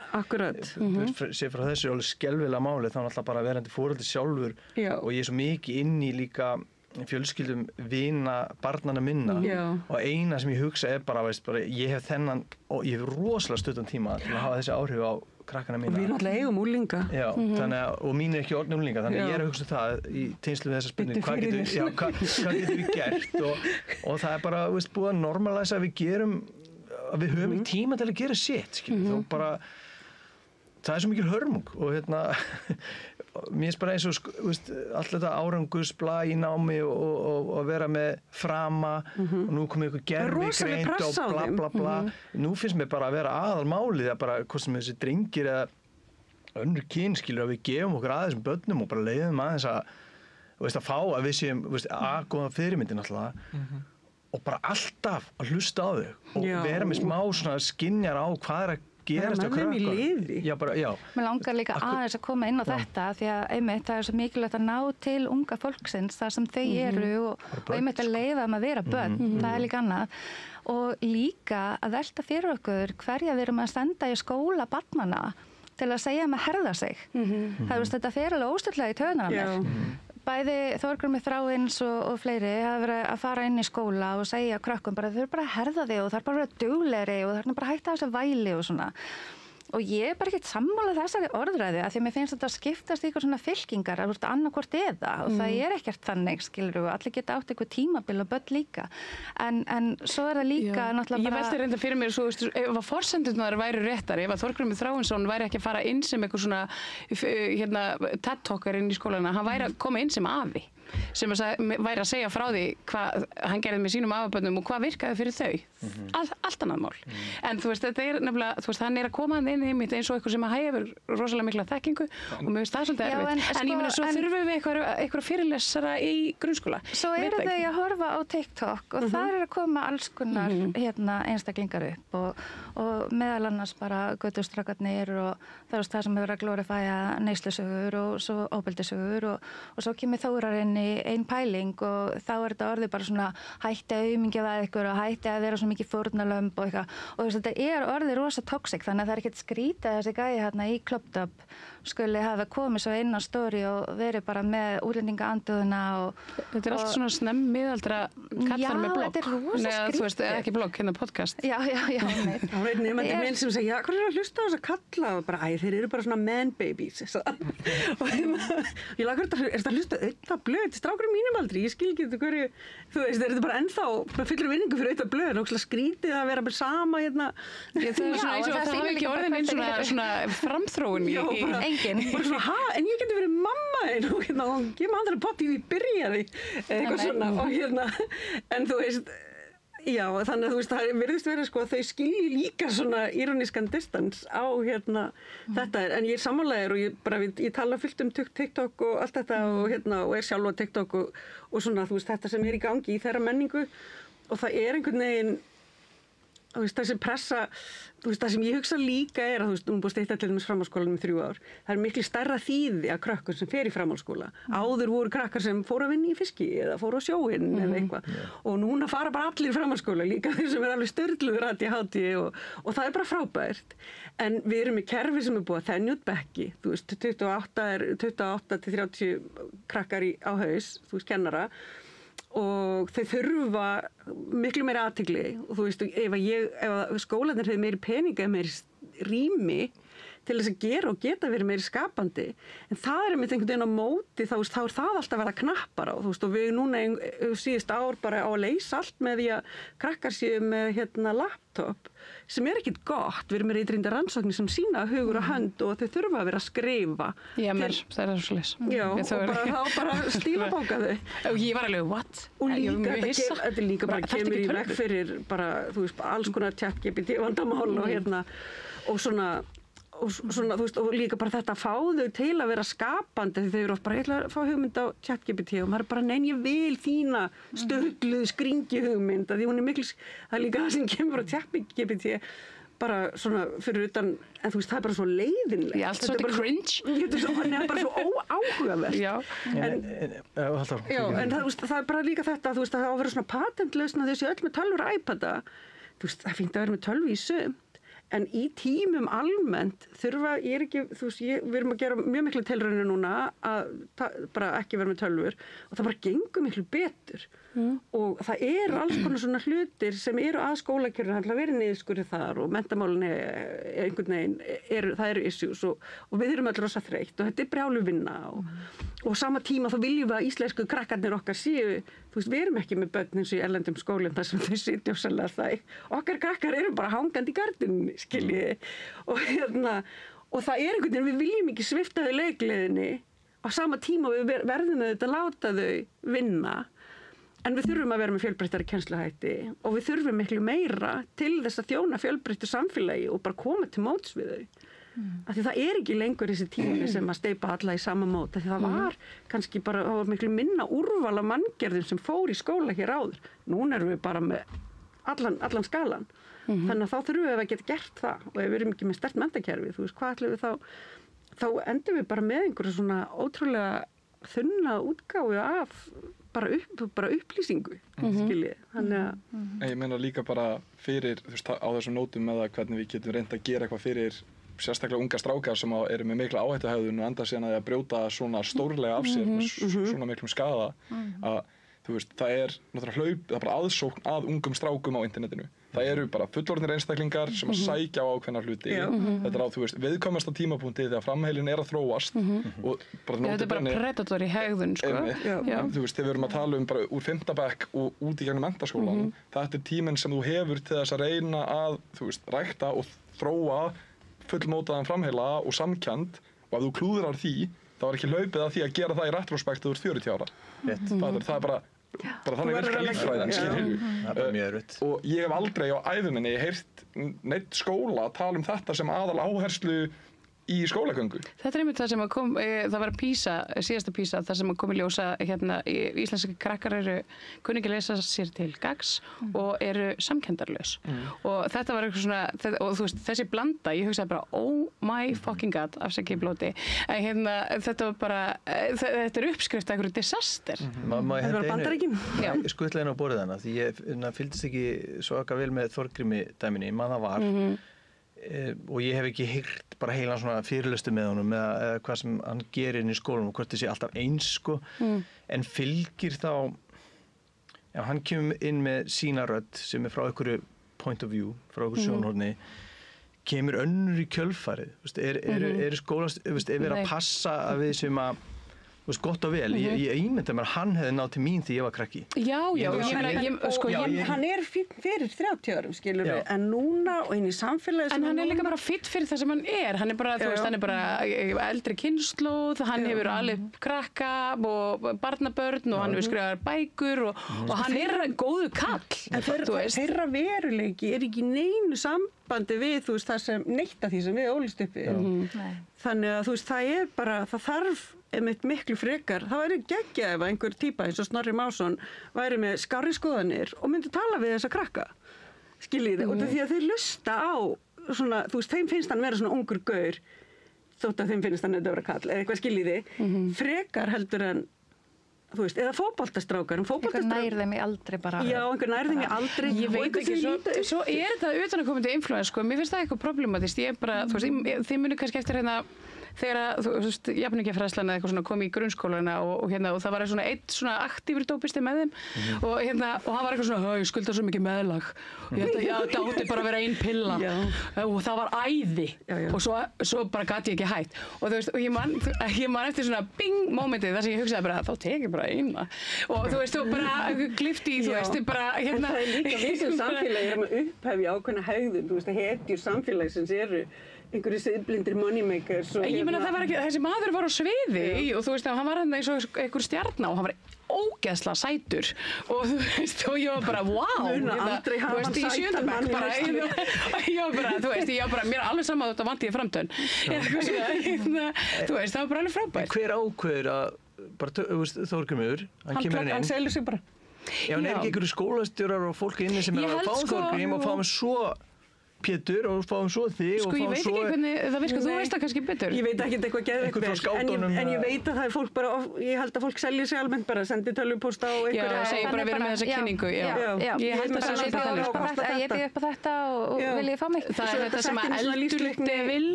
sé frá þessu alveg skelfilega máli þá náttúrulega bara verandi foreldri sjálfur og ég er svo mikið inn í líka fjölskyldum vina barnanna minna og eina sem ég hugsa er bara, veist, bara ég hef þennan og ég hef rosalega stuttan tíma til að hafa þessi áhrif á krakkana mína. Og við náttúrulega eigum úlinga. Já, þannig að, og mín er ekki orðin úlinga, þannig að ég er að hugsa það í tengslum við þessa spurningu, hvað getum við gert og það er bara, veist, búið að normalæsa að við höfum ekki tíma til að gera sitt, þá bara það er svo mikil hörmung og mér finnst bara eins og veist, allt þetta árangursbla í námi og að vera með frama og nú komið ykkur gervigreind og bla bla bla nú finnst mér bara að vera aðalmálið að bara hvort sem þessi drengir eða önnur kyn skilur að við gefum okkur að þessum börnum og bara leiðum aðeins að fá að við séum góða fyrirmyndin alltaf og bara alltaf að hlusta á þau og vera með smá svona skynjar á hvað er að gerast á krakka. Mér langar líka aðeins að koma inn á þetta því að einmitt það er svo mikilvægt að ná til unga fólksins þar sem þau eru og einmitt að leyfa þeim að vera börn, það er líka annað og líka að velta fyrir okkur hverja við erum að senda í skóla barnanna til að segja þeim að herða sig. Það er þetta fer alveg óstjórnlega í taugarnar á mér. Bæði Þórgrímur Þráins og fleiri hafa verið að fara inn í skóla og segja krökkum bara þau eru bara að herða þig og það er bara að vera duglegri og það er bara að hætta þessu væli og svona. Og ég er bara ekkert sammála þessari orðræðu af því að mér finnst þetta skiptast í eitthvað svona fylkingar að verða annarkvort eða og það er ekkert þannig skilur og allir geta átt eitthvað tímabil og börn líka en svo er það líka náttúrulega bara... Ég velti reynda fyrir mér svo, ef að forsendurnar væru réttar, ef að Þórgrímur Þráinsson væri ekki að fara inn sem eitthvað svona TED-talker inn í skólana, hann væri að koma inn sem afi sem væri að segja frá því hvað hann gerði með sínum afaböndum og hvað virkaði fyrir þau. Allt annað mál. En þú veist, þetta nefnilega, þú veist, hann að koma inn í mitt eins og eitthvað sem að hefur rosalega mikla þekkingu og mér finnst það svolítið erfitt. En ég meina, svo þurfum við eitthvað fyrirlesara í grunnskóla. Svo eru þau að horfa á TikTok og þar eru að koma alls konar einstaklingar upp og meðal annars bara götustrákarnir og það er það sem hefur að glorifæja neyslusögur og svo óbeldissögur og svo kemur Þórarinn í ein pæling og þá er þetta orðið bara svona hætti að aumingja það ykkur og hætti að vera svo mikið fórnarlömb og eitthvað og þú veist þetta er orðið rosa toxic þannig að það er ekkert skrítið að þessi gæi hérna í Clubbed Up skuli hafa komið svo inn á story og verið bara með útlendingaanduðuna og þetta er allt svona miðaldra kallar með blogg. Já, þetta er rosa skrítið. Þú veist, ekki blogg, hérna podcast. Já. Það var einn nefandi minn sem segja, hvað er að hlusta á þess að kalla? Og bara, þeir eru bara svona man babies. Og ég lagur þetta, er þetta að hlusta auðvitað blöð? Þetta er strákurinn mínum aldrei, ég skil ekki hverju, þú veist, er þetta bara ennþá fullur vinningu fyrir auðvitað blöð, og skrítið að vera með sama hérna. Það er svona eins og það hafi ekki orðin einn svona framþróun í enginn. Bara svona, en ég geti verið mamma einn og hérna, og ég maður aldrei pottið í byrjaði, eitthvað svona, og hérna, en þú veist, já, þannig að þú veist, það virðist verið sko að þau skilji líka svona ironískan distans á hérna þetta en ég er sammálaður og ég tala fullt um TikTok og allt þetta og hérna og sjálf á TikTok og svona þú veist þetta sem í gangi í þeirra menningu og það einhvern veginn þú veist þessi pressa þú veist það sem ég hugsa líka þú veist búið stytta til dæmis framhaldsskólanum í 3 ár það er miklu stærra þýði að krökkur sem fer í framhaldsskóla áður voru krakkar sem fóru að vinna í fiski eða fóru á sjóinn eða eitthvað og núna fara bara allir í framhaldsskóla líka þeir sem alveg störtluður ADHD og það er bara frábært en við erum með kerfi sem búið að þenja út bekki þú veist 28 til 30 krakkar á haus þú veist kennara og þau þurfa miklu meira athygli og þú veist ef skólarnir hefur meiri peninga eða meiri rými til þess að gera og geta verið meiri skapandi en það er einmitt einhvern veginn á móti þá er það alltaf að vera knappar á þú veist og við núna síðust ár bara á að leysa allt með því að krakkar séu með hérna laptop sem er ekkit gott, við erum með reyndar rannsóknir sem sýna hugur og hönd og þau þurfa að vera að skrifa það er svo leys já, og bara stílabóka þau og ég var alveg, what? Og líka, þetta líka bara kemur í veg fyrir bara, þú veist, alls konar ChatGPT vandamál og hérna og svona þú veist, og líka bara þetta að fá þau til að vera skapandi því þau eru oft bara, ég ætla að fá hugmynd á ChatGPT og maður er bara, nein, ég vil þína stöðluð skringi hugmynd að því hún er miklu, það er líka það sem kemur á ChatGPT bara svona fyrir utan, en þú veist, það er bara svo leiðinlegt. Já, allt svolítið cringe. Það er bara svo óáhugavert. Já. En það er bara líka þetta, þú veist, að það á að vera svona patentlausn að þessi öll með tölvur og iPada, þú veist, það er fínt að vera með tölvu í sumt. En í tímum almennt við erum að gera mjög miklu tilraunir núna að bara ekki vera með tölvur og það bara gengur miklu betur og það eru alls konar svona hlutir sem eru að skólakerfinu, það er verið niðurskurðir þar og menntamálinni einhvern veginn það eru issues og við erum öll rosa þreytt og þetta er brjálu vinna og sama tíma þá viljum við að íslensku krakkarnir okkar séu, þú veist, við erum ekki með börn eins og í erlendum skólum þar sem þau sitja og selja okkar krakkar eru bara hangandi í gardinni, skiljiði og það er einhvern veginn, við viljum ekki svipta þau leikgleðinni á sama tíma við verðum auðvitað að láta þau vinna en við þurfum að vera með fjölbreyttari kennsluhætti og við þurfum miklu meira til þess að þjóna fjölbreyttu samfélagi og bara koma til móts við þau af því það er ekki lengur þessi tími sem að steypa alla í sama mót af því það var kannski bara, það var miklu minna úrval af manngerðum sem fór í skóla hér áður. Núna erum við bara með allan skalan. Þannig að þá þurfum við að geta gert það og ef við erum ekki með sterkt menntakerfi, þú veist, hvað ætlum við þá endum við bara með einhverju svona ótrúlega þunna útgáfu af bara upplýsingu, skiljið. Þannig að ég meina líka bara fyrir, þú veist, á þessum nótum með að hvernig við getum reynt að gera eitthvað fyrir sérstaklega unga strákar sem eru með mikla áhættuhegðun og enda síðan að brjóta svona stórlega af sér með svona miklum skaða að þú veist, það er náttúrulega það er bara aðsókn að ungum strákum á internetinu. Það eru bara fullorðnir einstaklingar sem að sækja á ákveðna hluti. Þetta er á, þú veist, viðkvæmasta tímapunkti þegar framheilin er að þróast og bara þetta er bara predatory hegðun, sko. Þú veist, þegar við erum að tala bara úr 5. bekk og út í gegnum menntaskólan, þetta er tíminn sem þú hefur til þess að reyna að, þú veist, rækta og þróa fullmótaðan framheila og samkennd og ef þú klúðrar því það var ekki hlaupið að því að gera það í retrospekt þú ert 40 ára. Það er bara þannig virkar líffræðin, skilurðu. Það er bara mjög erfitt. Og ég hef aldrei á ævi minni heyrt neitt skóla tala um þetta sem aðal áherslu í skólagöngu. Þetta einmitt það sem kom, það var PISA, síðasta PISA, það sem kom í ljósa hérna, íslenski krakkar kunni ekki lesa sér til gagns og eru samkenndarlaus. Og þetta var eitthvað svona, og þú veist, þessi blanda, ég hugsaði bara, oh my fucking god, afsakið blóti, en hérna, þetta var bara, þetta uppskrift af einhverju disaster. Þetta var Bandaríkin. Ég skutla inn á borðið hana, því ég fylgdist ekki svo akka vel með Þorgrími dæminni, mann það var. Og ég hef ekki heyrt bara heilan svona fyrirlestur með honum eða hvað sem hann gerir inn í skólanum og hvort það sé alltaf eins sko en fylgir þá hann kemur inn með sína rödd sem frá einhverju point of view frá einhverju sjónhorni kemur önnur í kjölfarið eru skólast er verið að passa að við sem að gott og vel, ég ímynda mér að hann hefði náð til mín því ég var krakki. Já, hann er fyrir 30 árum, skilur við, en núna og inn í samfélagi en hann er líka bara fit fyrir það sem hann er bara, þú veist, hann er bara eldri kynslóð, hann hefur alveg krakka og barnabörn og hann hefur skrifað bækur og hann er góðu kall. En þeirra veruleiki er ekki neinu sambandi við, þú veist, það sem neitt af því sem við ólist uppi. Þannig að, þú veist, það er bara, það þarf einmitt miklu frekar. Það væri geggjað ef einhver típa eins og Snorri Másson væri með skárri skoðanir og myndi tala við þessa krakka. Skiljiði, og því að þeir lusta á svona, þú veist, þeim finnst hann vera svona ungur gaur þótt að þeim finnst hann þetta vera kall eða eitthvað skiljiði, frekar heldur en þú veist, eða fótboltastrákar einhver nær þeim í aldri bara einhver nær þeim í aldri ég veit ekki, svo er þetta utanakomandi influens sko, mér finnst það eitthvað problematist ég bara, þú veist, þið munið kannski eftir hérna þegar þú veist, jafningjafræðslan eða eitthvað svona kom í grunnskólana og það var svona eitt svona aktífur dópisti með þeim og hann var eitthvað svona, ég skuldar svo mikið meðlag og þetta átti bara að vera ein pilla og það var æði og svo bara gati ég ekki hætt og þú veist, og ég man eftir svona bing momentið þar sem ég hugsaði bara, þá tek ég bara eina og þú veist, þú bara glifti í, þú veist, bara hérna en það er líka við sem samfélagi erum að upphefja ákveðna hegðun, þú veist, að hetjur samfélagsins eru einhverju siðblindir moneymakers ég meina það var ekki, þessi maður var á sviði og þú veist, hann var hann eins og einhver stjarna og hann var ógeðslega sætur og þú veist, og ég var bara wow, aldrei hafa hann sætan mann ég var bara, mér er alveg sama að þetta vanti ég framtönn þú veist, það var bara alveg frábært hver ákveður að, bara, Þorgrímur hann kemur inn, hann selur sig bara hann er ekki einhverju skólastjórar og fólk inni sem er að fá Þorgrím og fá með svo Pétur og fáum svo þig sko, ég veit ekki hvernig það virkar, þú veist það kannski betur ég veit ekki eitthvað geðveikt en ég veit að það er fólk bara ég held að fólk selji sig almennt bara sendi tölvupósta á einhverja já, segir bara við erum með þessa kynningu ég held að það sé þetta ég byrði upp á þetta og vil ég fá mig það er þetta sem að eldur devil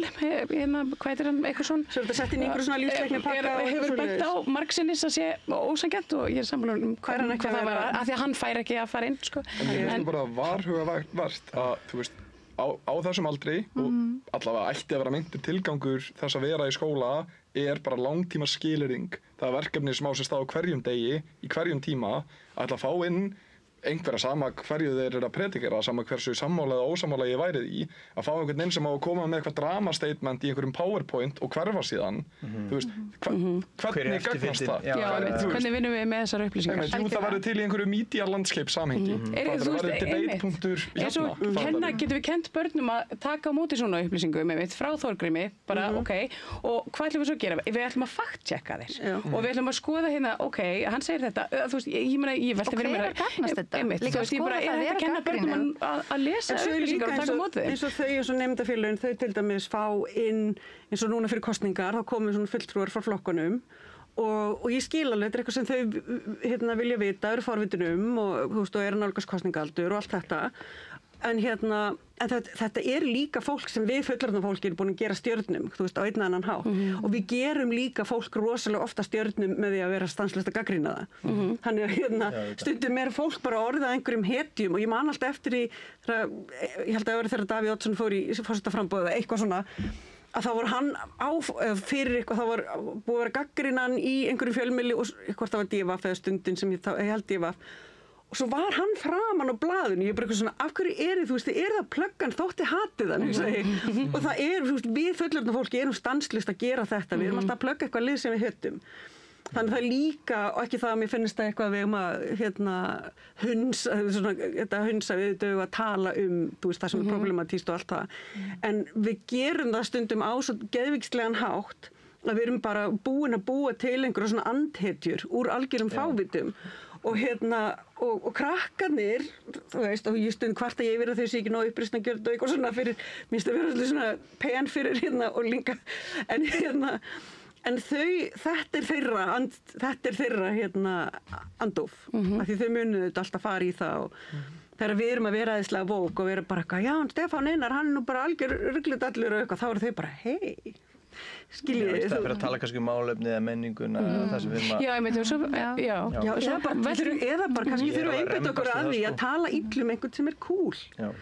hvað er hann, eitthvað svona svo er þetta sett inn í einhverju svona lífsleikni pakka hefur bent á margsinnis að sé ósanngjarnt og ég er sammála hvað það var af því að hann fær ekki að fara inn en bara varhugavert að þú veist á þessum aldri og allavega ætti að vera meintur tilgangur þess að vera í skóla er bara langtíma skilyrðing. Það er verkefni sem á sér stað á hverjum degi, í hverjum tíma, að ætla að fá inn einhverja sama hverju þeir eru að predikera, sama hversu sammála eða ósammála ég værið í, að fá einhvern inn sem á að koma með eitthvað dramastatement í einhverjum PowerPoint og hverfa síðan. Þú veist, hvernig gagnast það? Hvernig vinnum við með þessar upplýsingar? Jú, það verður til í einhverju media landscape samhengi. Það verður debate-punktur hérna. Getum við kennt börnum að taka á móti svona upplýsingum frá Þorgrími, bara ok, og hvað ætlum við svo að gera? Við ætlum að fact-checka þér og við ætlum að skoða hérna, ok, hann segir þetta, þú veist, ég velti fyrir mér líka að skoða það að kenna börnum að lesa upplýsingar og taka móti eins og þau eins og nefndafélögin þau til dæmis fá inn eins og núna fyrir kosningar þá komið svona fulltrúar frá flokkunum og ég skil alveg þetta er eitthvað sem þau vilja vita eru forvitin og þú veist og nálgast kosningaldur og allt þetta en þetta er líka fólk sem við fullorðna fólki erum búin að gera stjörnum, þú veist, á einn annan hátt og við gerum líka fólk rosalega ofta stjörnum með því að vera stanslaust að gagnrýna það. Þannig að stundum er fólk bara orðað einhverjum hetjum og ég man alltaf eftir í, ég held að það var þegar Davíð Oddsson fór í forsetaframboð eða eitthvað svona, að þá var hann fyrir eitthvað, þá var búið að vera gagnrýna hann í einhverjum fjölmiðli og hvort það var DVF eða Stundin sem ég held DVF og svo var hann framan á blaðinu, ég bara eitthvað svona, af hverju þú veist, þið það pluggan þótti hatið hann, og það þú veist, við fullorðna fólki erum stanslist að gera þetta, við erum alltaf að plugga eitthvað lið sem við höttum. Þannig það líka, og ekki það að mér finnst það eitthvað við hunsa við dögu að tala þú veist, það sem problematíst og allt það. En við gerum það stundum á svo geðvíkslegan hátt að við erum bara búin að búa til einhverja svona andhetjur úr algjörum fávitum. Og og krakkarnir, þú veist, og ég stund hvart að ég verið að þau sé ekki nóg uppreisnargjörn og eitthvað svona fyrir, minnst að vera alltaf svona pen fyrir og líka, en þetta er þeirra andóf, af því þau munuðu þetta alltaf fara í það og þegar við erum að vera aðeinslega vók og við erum bara eitthvað, já, Stefán Einar, hann er nú bara algjör rugludallur og eitthvað, þá eru þau bara, hei, skiljið þið. Það fyrir að tala kannski málefni eða menninguna, það sem við erum að... Já, ég myndi, eða bara kannski þurfum að einbeita okkur að því að tala illum einhvern sem er cool. Já,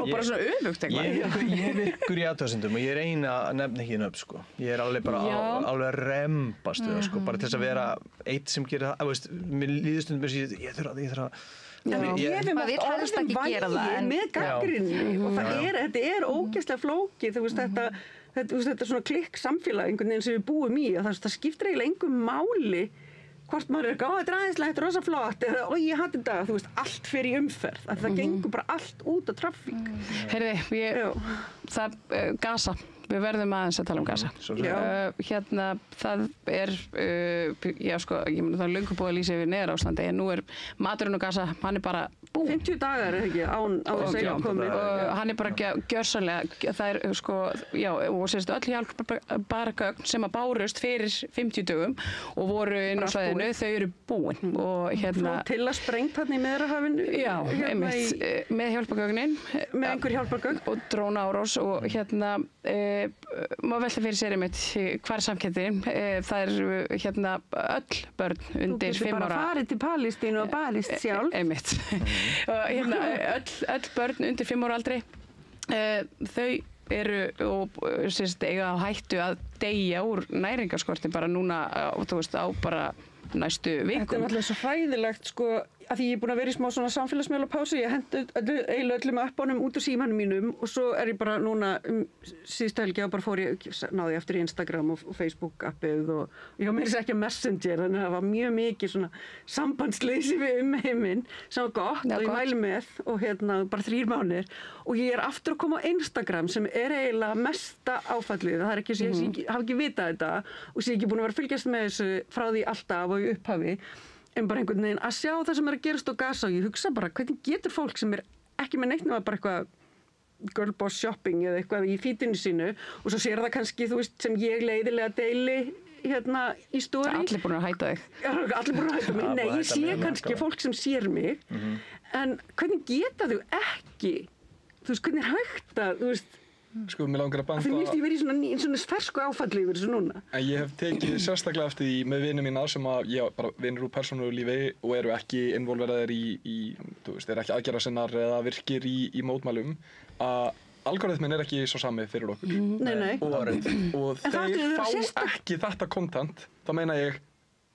bara svona öfugt eitthvað. Ég er ykkur í athugasendum og ég er eina að nefna ekki upp, sko. Ég er alveg bara alveg að rembast við það, sko, bara til þess að vera eitt sem gerir það, veist, mér líður stundum að ég þurfa að ég hef oft orðin vægi með gagnrýni og þetta er ógeðslega flókið, þú veist, þetta svona klikk samfélag einhvern veginn sem við búum í og það skiptir eiginlega engum máli hvort maður er þetta er aðeinslega, þetta er rosa flott eða ég hati þetta, þú veist, allt fer í umferð það gengur bara allt út á traffík. Heyrði, Gaza, við verðum aðeins að tala Gaza. Það er ég meina það er löngu búið að lýsa yfir neyðarástandi en nú er maturinn á Gaza, hann er bara búinn. 50 dagar ekki án þess að komi og hann er bara gjörsamlega það er og sérstu öll hjálpargögn sem að bárust fyrir 50 dögum og voru inn á svæðinu, þau eru búin og flótilla sprengt hann í Miðjarðarhafinu með hjálpargögnin með einhver hjálpargögn og drónaárás og má velta fyrir sér einmitt hvar er samkendin, það er öll börn undir 5 ára. Þú getur bara farið til Palestínu og barist sjálf. Einmitt. Öll börn undir 5 ára aldri, þau eru og eiga á hættu að deyja úr næringarskorti bara núna, þú veist, á bara næstu vikum. Þetta er náttúrulega svo hræðilegt, sko, að því ég er búin að vera í smá svona samfélagsmiðlapásu, ég hendi eiginlega öllum appunum út úr símanum mínum og svo er ég bara núna síðustu helgi og bara náði eftir Instagram og Facebook appið og ég var meira sér ekki að Messenger, þannig að það var mjög mikið svona sambandsleysi við heiminn sem var gott og ég mæli með og bara 3 mánuðir og ég er aftur að koma á Instagram sem er eiginlega mesta áfallið, það er ekki sem ég hafi ekki vitað þetta og sé ekki búin að vera að fylgjast með þessu frá því alltaf og í upphafi en bara einhvern veginn að sjá það sem er að gerast á Gaza og ég hugsa bara hvernig getur fólk sem er ekki með neitt nema bara eitthvað girl boss shopping eða eitthvað í feedinu sínu og svo sér það kannski, þú veist, sem ég leiðilega deili í story. Allir búin að hætta þig. Allir búin að hætta mig. Nei, ég sé kannski fólk sem sér mig en hvernig geta þau ekki, þú veist, hvernig er hægt að, þú veist, sko, mér langar að benda... Það finnst ég verið í svona fersku áfalli yfir þessu núna. En ég hef tekið sérstaklega eftir því með vinið mína sem að ég bara vinir úr persónulífi og eru ekki involveraðir þú veist, eru ekki aðgerðarsinnar eða virkir í mótmælum að algoritminn er ekki svo sami fyrir okkur. Nei. Og þeir fá ekki þetta content, þá meina ég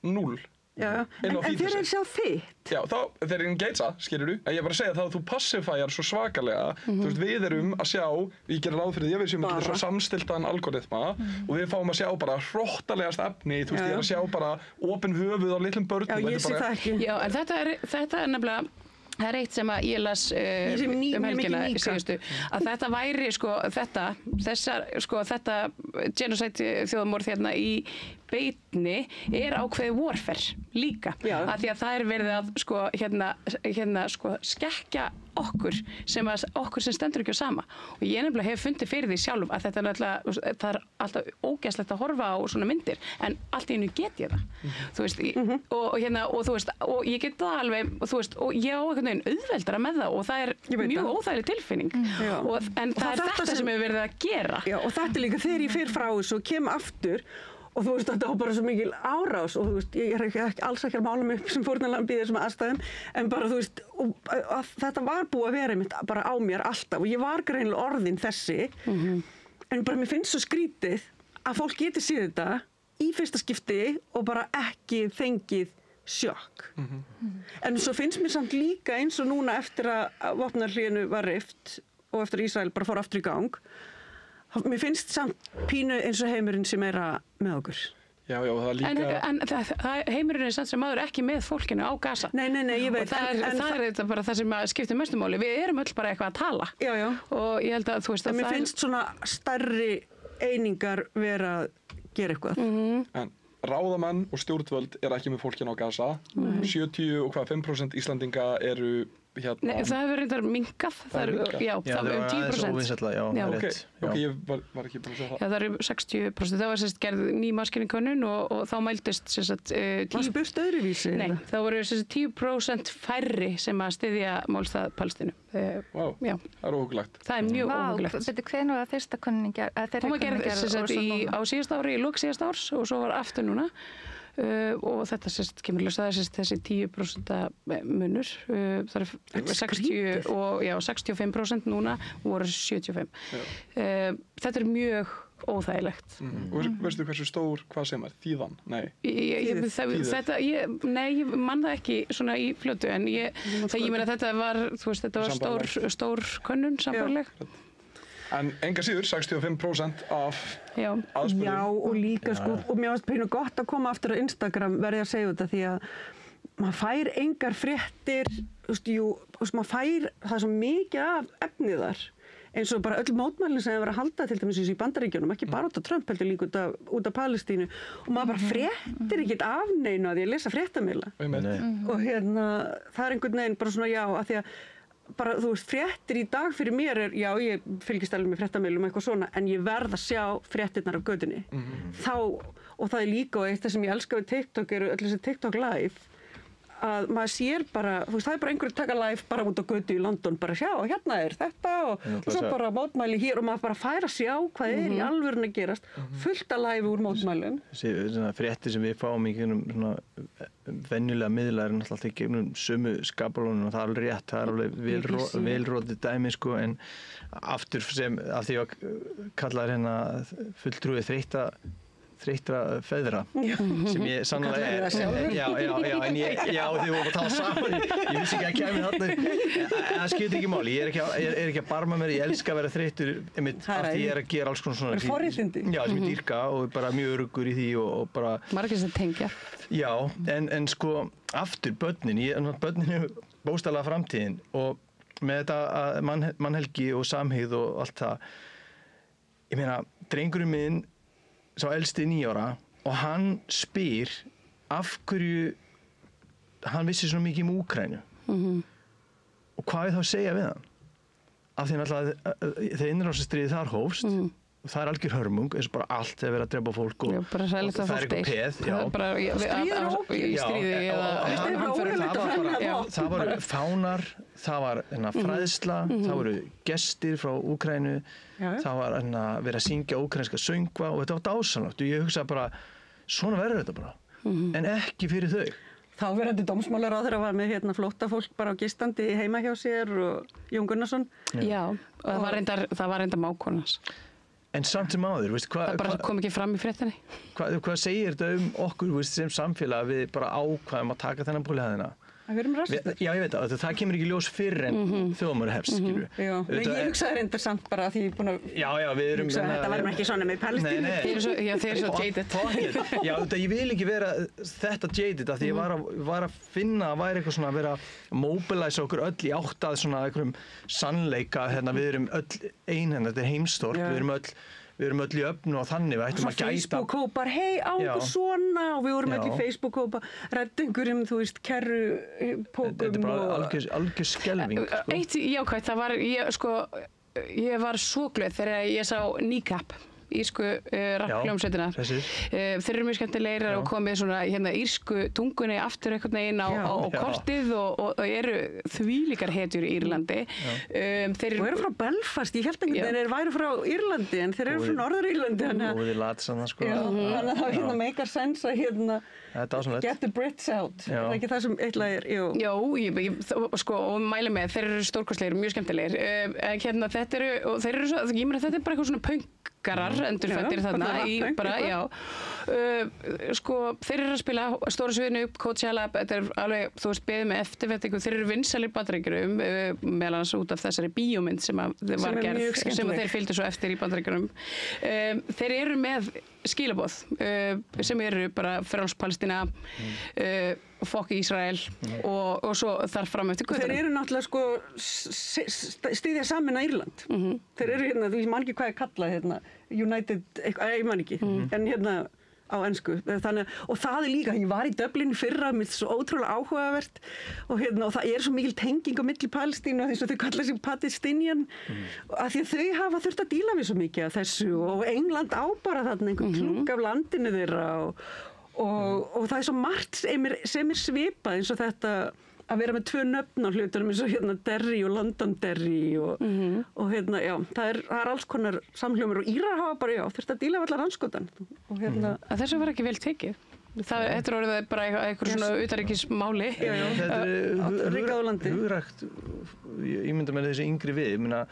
0. Já, en þeir eru sjá þitt. Já, þeir eru engagea, skilurðu. En ég er bara að segja það að þú passifæjar svo svakalega. Þú veist, við erum að sjá, ég gerir ráð fyrir því að við séum með svo samstiltan algoritma og við fáum að sjá bara hrottalegast efni, þú veist, ég er að sjá bara opin höfuð á litlum börnum. Já, ég sé það ekki. Já, en þetta er nefnilega, það er eitt sem að ég las helgina síðustu, að þetta væri, þetta genocide þjóðamorð í beinni er ákveðið warfare líka, af því að það er verið að skekkja okkur sem stendur ekki á sama og ég nefnilega hef fundið fyrir því sjálf að þetta það er alltaf ógeðslegt að horfa á svona myndir en allt í einu get ég það þú veist, og þú veist og ég get það alveg, þú veist, og ég á einhvern veginn auðveldara með það og það er mjög óþægileg tilfinning en það er þetta sem hefur verið að gera. Já, og þetta er líka þegar ég fer frá þessu og kem aftur og þú veist, þetta var bara svo mikil árás og þú veist, ég er alls ekki að mála mig upp sem fórnarlamb í þessum aðstæðum en bara þú veist, þetta var búið að vera einmitt bara á mér alltaf og ég var greinilega orðin þessi en bara mér finnst svo skrítið að fólk geti séð þetta í fyrsta skipti og bara ekki fengið sjokk. En svo finnst mér samt líka eins og núna eftir að vopnahléinu var rift og eftir að Ísrael bara fór aftur í gang, mér finnst samt pínu eins og heimurinn sem með okkur. Já, það er líka... En heimurinn er samt sem maður ekki með fólkinu á Gaza. Nei, ég veit. Og það er þetta bara það sem skiptir mestu máli. Við erum öll bara eitthvað að tala. Já. Og ég held að þú veist að mér finnst svona stærri einingar vera að gera eitthvað. En ráðamenn og stjórnvöld er ekki með fólkinu á Gaza. 70% Íslandinga eru hérna... Nei, það hefur reyndar minnkað. Já, það var 10%. Óvinsætla, já. Ok, ég var ekki búin að segja það. Já, það eru 60%. Það var sérst gerð ný maskíningkönnun og þá mældist sérst 10... Var spurt öðruvísi? Nei, það voru sérst 10% færri sem að styðja málstað Palestínu. Vá, það er óhugulegt. Það er mjög óhugulegt. Veitu, hvenær var fyrsta könnunin gerð? Hún var gerð á síðasta ári, í lok síðasta árs og svo var aftur núna. Og þetta sérst kemur ljós, það er sérst þessi 10% munur, það er 65% núna og voru 75%. Þetta er mjög óþægilegt. Veistu hversu stór, hvað sem er, þýðan? Nei. Ég man það ekki svona í fljótu, en ég meina þetta var, þú veist, þetta var stór könnun sambarleg. En enga síður, 65% af aðspurðum. Já, og líka og mér varst pínu gott að koma aftur á Instagram, verði að segja þetta, því að maður fær engar fréttir, maður fær það svo mikið af efnið þar, eins og bara öll mótmælin sem hefur verið að halda til dæmis í Bandaríkjunum, ekki bara út af Trump, heldur líka út af Palestínu, og maður bara fréttir ekkert af neinu að því að lesa fréttamiðla. Og það er einhvern veginn bara svona að því að bara, þú veist, fréttir í dag fyrir mér ég fylgist alveg með fréttamiðlum eitthvað svona, en ég verð að sjá fréttirnar af götunni. Og það er líka, og eitt það sem ég elska við TikTok eru öll þessi TikTok live, að maður sér bara, þú veist, það er bara einhverju taka live bara út á götu í London, bara sjá, hérna er þetta og svo bara mótmæli hér og maður bara fær að sjá hvað er í alvörun að gerast, fullt að live úr mótmælum. Þessi fréttir sem við fáum í gegnum venjulega miðla er náttúrulega alltaf í gegnum sömu skapalónum og það er alveg rétt, það er alveg velrótið dæmi en aftur sem, af því að kallar fulltrúi þreyttra feðra sem ég sannlega er. En þið voru að tala saman, ég vissi ekki að kæmi þarna. Það skiptir ekki máli, ég er ekki að barma mér, ég elska að vera þreyttur af því ég er að gera alls konar svona. Það er forréttindi. Já, sem ég dýrka og bara mjög öruggur í því og bara... Margir sem tengja. Já, en sko aftur börnin er bókstaflega framtíðin og með þetta mannhelgi og samhygð og allt það. Ég meina, drengurinn minn sá elsti 9 ára og hann spyr af hverju hann vissi svo mikið Úkraínu og hvað þá að segja við hann af því náttúrulega þegar innrásarstríðið þar hófst og það er algjör hörmung eins og bara allt hefur verið að drepa fólk og það er eitthvað peð það voru fánar, það var fræðsla, það voru gestir frá Úkraínu, það var verið að syngja úkraínska söngva og þetta var dásamlegt og ég hugsa bara svona verður þetta bara en ekki fyrir þau. Þáverandi dómsmálaráðherra var með flóttafólk bara á gistandi heima hjá sér og Jón Gunnarsson. Já, og það var reyndar mákonans. En samt sem áður, það bara kom ekki fram í fréttinni. Hvað segir þetta okkur sem samfélag við bara ákvæðum að taka þennan pól í hæðina? Við erum rasistar. Já, ég veit það kemur ekki ljós fyrr en þjóðmálið hefst, skilur við. Já, ég hugsaði reyndar samt bara að því ég er búin að við erum þetta var ekki svona með Palestínu. Þeir eru svo jaded. Já, ég vil ekki vera þetta jaded af því ég var að finna að væri eitthvað svona að vera að mobilisa okkur öll í átt að svona einhverjum sannleika, við erum öll þetta er heimstorp, við erum öll í öfnu og þannig við ættum að gæta. Facebook-hópar, hei, áður svona og við vorum öll í Facebook-hópa, rætt einhverjum, þú veist, kerrupókum og... Þetta er bara algjör skelfing. Eitt jákvætt, það var, ég var svo glöð þegar ég sá Kneecap, írsku rappljómsveitina. Þeir eru mjög skemmtilegir og komið svona írsku tungunni aftur einhvern veginn á kortið og eru þvílíkar hetjur í Írlandi. Þeir eru frá Belfast, ég held ekki að þeir væru frá Írlandi en þeir eru frá Norður-Írlandi. Og við latsam það sko. Þannig að það meikar sens að get the Brits out. Það er ekki það sem eitthvað er, jú. Jó, sko, og mæli með, þeir eru stórkostlegir og mjög skemmtilegir. Þetta er bara eitthvað svona punk borgarar endurfættir þarna sko, þeir eru að spila stóra sviðinu, Coachella, þetta er alveg, þú veist, beðið með eftirvæntingu, þeir eru vinsælir Bandaríkjunum, meðal annars út af þessari bíómynd sem var gerð, sem þeir fylgdu svo eftir í Bandaríkjunum. Þeir eru með skilaboð sem eru bara frjáls Palestína, fokk Ísrael og svo þar fram eftir götunum. Þeir eru náttúrulega sko styðja saman að Írland. Þeir eru hérna, þú man ekki hvað ég kalla hérna, United, ég man ekki, en hérna á ensku. Og það er líka, ég var í Dublin fyrra, mér svo ótrúlega áhugavert og það er svo mikil tenging á milli Palestínu og þess að þau kalla sig Palestinian af því að þau hafa þurft að díla við svo mikið af þessu og England á bara þarna einhvern klúk af landinu þeirra og það er svo margt sem er svipað eins og þetta að vera með 2 nöfn á hlutunum eins og hérna Derry og Londonderry og hérna, já, það er alls konar samhljómur og Írar hafa bara, þurft að díla við allar anskotan og hérna. Þessu var ekki vel tekið. Þetta er orðið bara eitthvað svona utanríkismáli. Þetta er ríkað á landi. Hugrækt, ég mynda með þessi yngri við, ég meina,